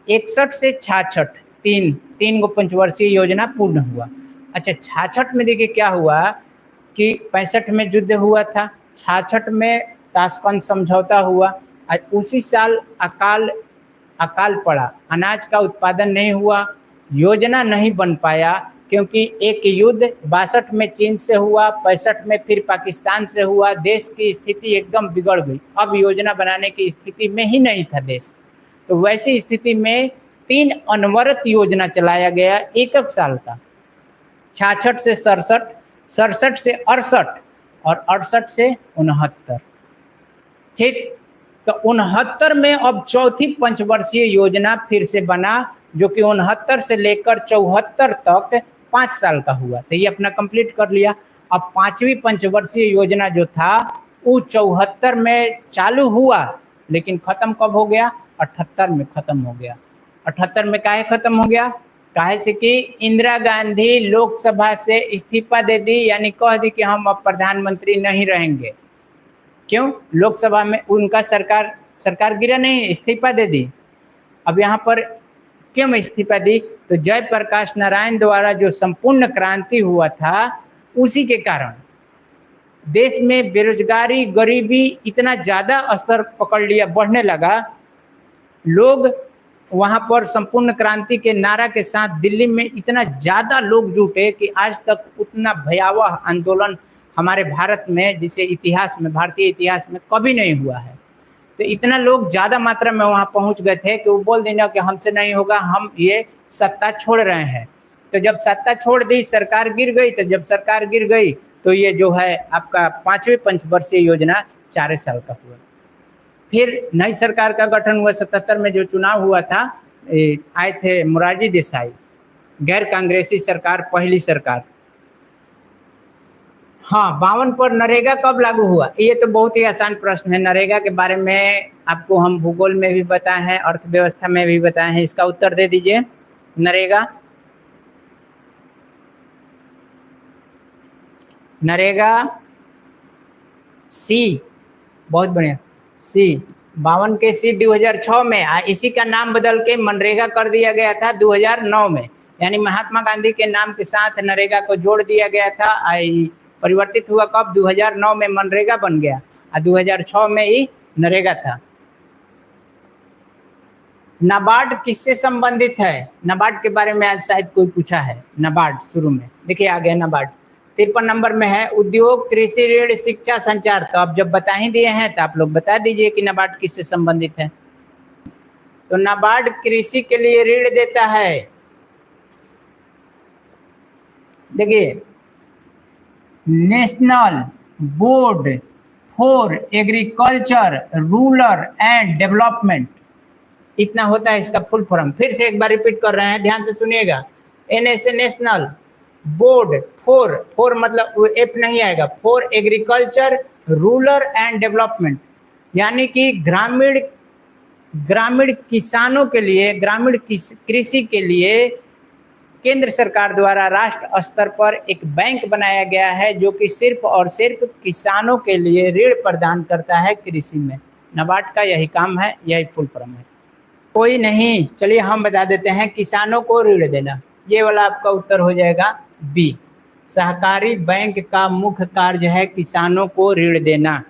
61 से 66 तीन गो पंचवर्षीय योजना पूर्ण हुआ। अच्छा, 66 में देखिए क्या हुआ कि 65 में युद्ध हुआ था, 66 में ताशकंद समझौता हुआ। उसी साल अकाल पड़ा, अनाज का उत्पादन नहीं हुआ, योजना नहीं बन पाया, क्योंकि एक युद्ध 62 में चीन से हुआ, 65 में फिर पाकिस्तान से हुआ। देश की स्थिति एकदम बिगड़ गई। अब योजना बनाने की स्थिति में ही नहीं था देश। तो वैसी स्थिति में 3 अनवरत योजना चलाया गया, एक साल का। 66 से 67, 67 से 68 और 68 से 69। ठीक, तो 69 में अब चौथी पंचवर्षीय योजना फिर से बना, जो कि 69 से लेकर 74 तक 5 साल का हुआ। तो ये अपना कंप्लीट कर लिया। अब 5वीं पंचवर्षीय योजना जो था वो 74 में चालू हुआ, लेकिन खत्म कब हो गया, 78 में खत्म हो गया। 78 में काहे खत्म हो गया, काहे से कि इंदिरा गांधी लोकसभा से इस्तीफा दे दी, यानी कह दी कि हम अब प्रधानमंत्री नहीं रहेंगे। क्यों, लोकसभा में उनका सरकार गिरा नहीं, इस्तीफा दे दी। अब यहाँ पर क्यों इस्तीफा दी, तो जयप्रकाश नारायण द्वारा जो संपूर्ण क्रांति हुआ था, उसी के कारण देश में बेरोजगारी, गरीबी इतना ज़्यादा स्तर पकड़ लिया, बढ़ने लगा। लोग वहाँ पर संपूर्ण क्रांति के नारा के साथ दिल्ली में इतना ज़्यादा लोग जुटे कि आज तक उतना भयावह आंदोलन हमारे भारत में, जिसे इतिहास में, भारतीय इतिहास में कभी नहीं हुआ है। तो इतना लोग ज़्यादा मात्रा में वहाँ पहुँच गए थे कि वो बोल देना कि हमसे नहीं होगा, हम ये सत्ता छोड़ रहे हैं। तो जब सत्ता छोड़ दी, सरकार गिर गई। तो जब सरकार गिर गई तो ये जो है आपका 5वीं पंचवर्षीय योजना 4 साल का हुआ। फिर नई सरकार का गठन हुआ। 77 में जो चुनाव हुआ था, आए थे मोरारजी देसाई, गैर कांग्रेसी सरकार, पहली सरकार। हाँ, 52 पर नरेगा कब लागू हुआ, ये तो बहुत ही आसान प्रश्न है। नरेगा के बारे में आपको हम भूगोल में भी बताए हैं, अर्थव्यवस्था में भी बताए हैं। इसका उत्तर दे दीजिए। नरेगा सी, बहुत बढ़िया, सी। 52 के सी 2006 में, इसी का नाम बदल के मनरेगा कर दिया गया था 2009 में, यानी महात्मा गांधी के नाम के साथ नरेगा को जोड़ दिया गया था। परिवर्तित हुआ कब, 2009 में मनरेगा बन गया और 2006 में ही नरेगा था। नाबार्ड किससे संबंधित है, नाबार्ड के बारे में आज शायद कोई पूछा है। नाबार्ड शुरू में देखिए आ गया नाबार्ड। 53 नंबर में है उद्योग, कृषि ऋण, शिक्षा, संचार। तो आप जब बता ही दिए हैं तो आप लोग बता दीजिए कि नाबार्ड किससे संबंधित है। तो नाबार्ड कृषि के लिए ऋण देता है। देखिए, national board for agriculture rural and development, इतना होता है इसका फुल फॉर्म। फिर से एक बार रिपीट कर रहे हैं, ध्यान से सुनिएगा। NSA नेशनल बोर्ड फॉर मतलब एफ नहीं आएगा, for agriculture rural and development, यानी कि ग्रामीण किसानों के लिए, ग्रामीण कृषि के लिए केंद्र सरकार द्वारा राष्ट्र स्तर पर एक बैंक बनाया गया है, जो कि सिर्फ और सिर्फ किसानों के लिए ऋण प्रदान करता है कृषि में। नाबार्ड का यही काम है, यही फुल फॉर्म है। कोई नहीं, चलिए हम बता देते हैं, किसानों को ऋण देना, ये वाला आपका उत्तर हो जाएगा बी। सहकारी बैंक का मुख्य कार्य है किसानों को ऋण देना।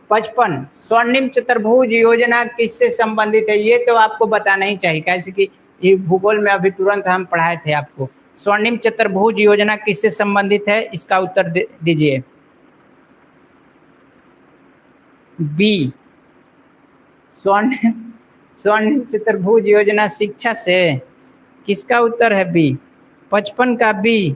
55 स्वर्णिम चतुर्भुज योजना किससे संबंधित है? ये तो आपको बताना ही चाहिए, कैसे कि ये भूगोल में अभी तुरंत हम पढ़ाए थे आपको। स्वर्णिम चतुर्भुज योजना किससे संबंधित है? इसका उत्तर दीजिए। बी स्वर्णिम चतुर्भुज योजना शिक्षा से। किसका उत्तर है बी? 55 का बी।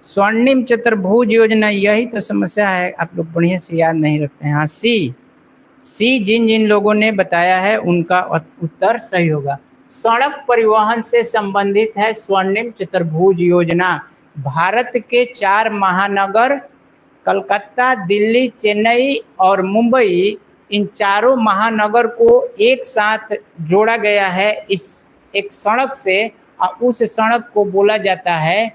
स्वर्णिम चतुर्भुज योजना, यही तो समस्या है, आप लोग बढ़िया से याद नहीं रखते हैं। हाँ सी जिन जिन लोगों ने बताया है उनका उत्तर सही होगा। सड़क परिवहन से संबंधित है स्वर्णिम चतुर्भुज योजना। भारत के 4 महानगर कलकत्ता, दिल्ली, चेन्नई और मुंबई, इन चारों महानगर को एक साथ जोड़ा गया है इस एक सड़क से, और उस सड़क को बोला जाता है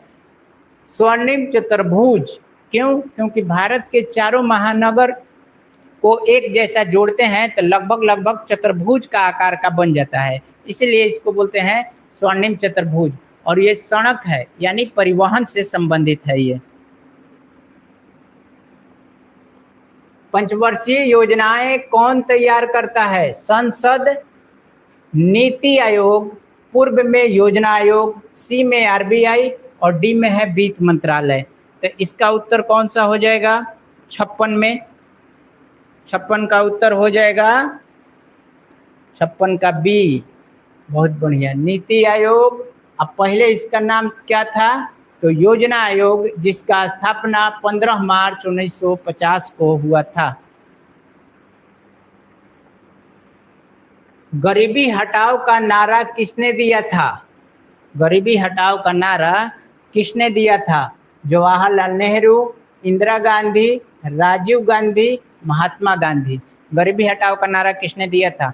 स्वर्णिम चतुर्भुज। क्यों? क्योंकि भारत के चारों महानगर को एक जैसा जोड़ते हैं तो लगभग चतुर्भुज का आकार का बन जाता है, इसलिए इसको बोलते हैं स्वर्णिम चतुर्भुज। और ये सड़क है, यानी परिवहन से संबंधित है। ये पंचवर्षीय योजनाएं कौन तैयार करता है? संसद, नीति आयोग, पूर्व में योजना आयोग, सी में आरबीआई और डी में है वित्त मंत्रालय। तो इसका उत्तर कौन सा हो जाएगा? 56 में 56 का उत्तर हो जाएगा 56 का बी। बहुत बढ़िया, नीति आयोग। अब पहले इसका नाम क्या था? तो योजना आयोग, जिसका स्थापना 15 मार्च 1950 को हुआ था। गरीबी हटाओ का नारा किसने दिया था? गरीबी हटाओ का नारा किसने दिया था? जवाहरलाल नेहरू, इंदिरा गांधी, राजीव गांधी, महात्मा गांधी। गरीबी हटाओ का नारा किसने दिया था?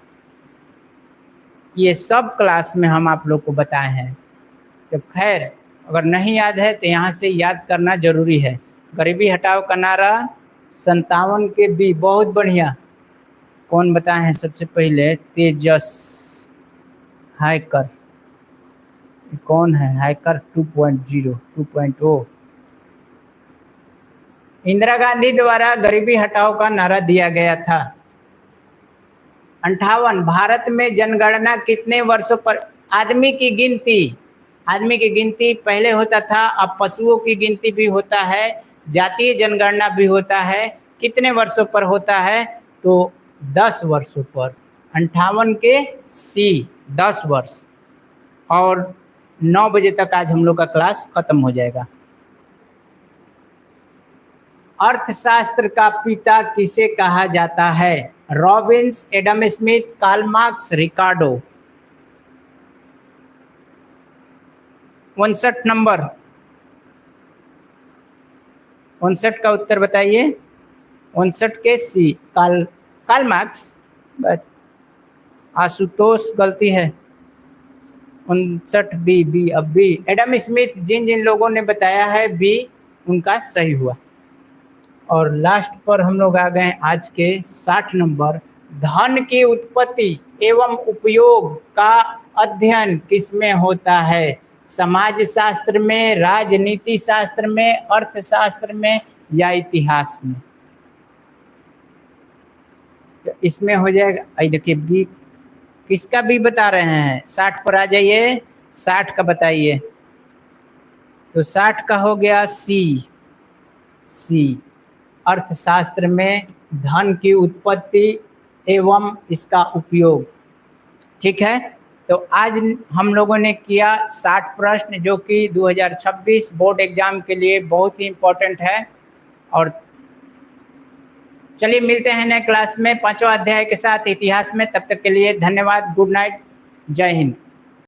ये सब क्लास में हम आप लोग को बताए हैं। तो खैर, अगर नहीं याद है तो यहाँ से याद करना जरूरी है। गरीबी हटाओ का नारा 57 के बी। बहुत बढ़िया। कौन बताए हैं? सबसे पहले तेजस हाइकर। कौन है हाइकर? 2.0 इंदिरा गांधी द्वारा गरीबी हटाओ का नारा दिया गया था। 58 भारत में जनगणना कितने वर्षों पर? आदमी की गिनती पहले होता था, अब पशुओं की गिनती भी होता है, जातीय जनगणना भी होता है। कितने वर्षों पर होता है? तो 10 वर्षों पर। 58 के सी 10 वर्ष। और 9 बजे तक आज हम लोग का क्लास खत्म हो जाएगा। अर्थशास्त्र का पिता किसे कहा जाता है? Robbins, Adam Smith, Karl Marx, Ricardo. 59 number, 59 का उत्तर बताइए। 59 के सी कार्ल मार्क्स। आशुतोष गलती है। 59 बी। अब बी एडम स्मिथ, जिन जिन लोगों ने बताया है बी, उनका सही हुआ। और लास्ट पर हम लोग आ गए आज के 60 नंबर। धन की उत्पत्ति एवं उपयोग का अध्ययन किसमें होता है? समाजशास्त्र में, राजनीति शास्त्र में, अर्थशास्त्र में या इतिहास में? तो इसमें हो जाएगा, देखिए बी। किसका बी बता रहे हैं? 60 पर आ जाइए, 60 का बताइए। तो 60 का हो गया सी। अर्थशास्त्र में धन की उत्पत्ति एवं इसका उपयोग। ठीक है, तो आज हम लोगों ने किया 60 प्रश्न, जो कि 2026 बोर्ड एग्जाम के लिए बहुत ही इम्पोर्टेंट है। और चलिए मिलते हैं नए क्लास में 5वां अध्याय के साथ इतिहास में। तब तक के लिए धन्यवाद। गुड नाइट, जय हिंद।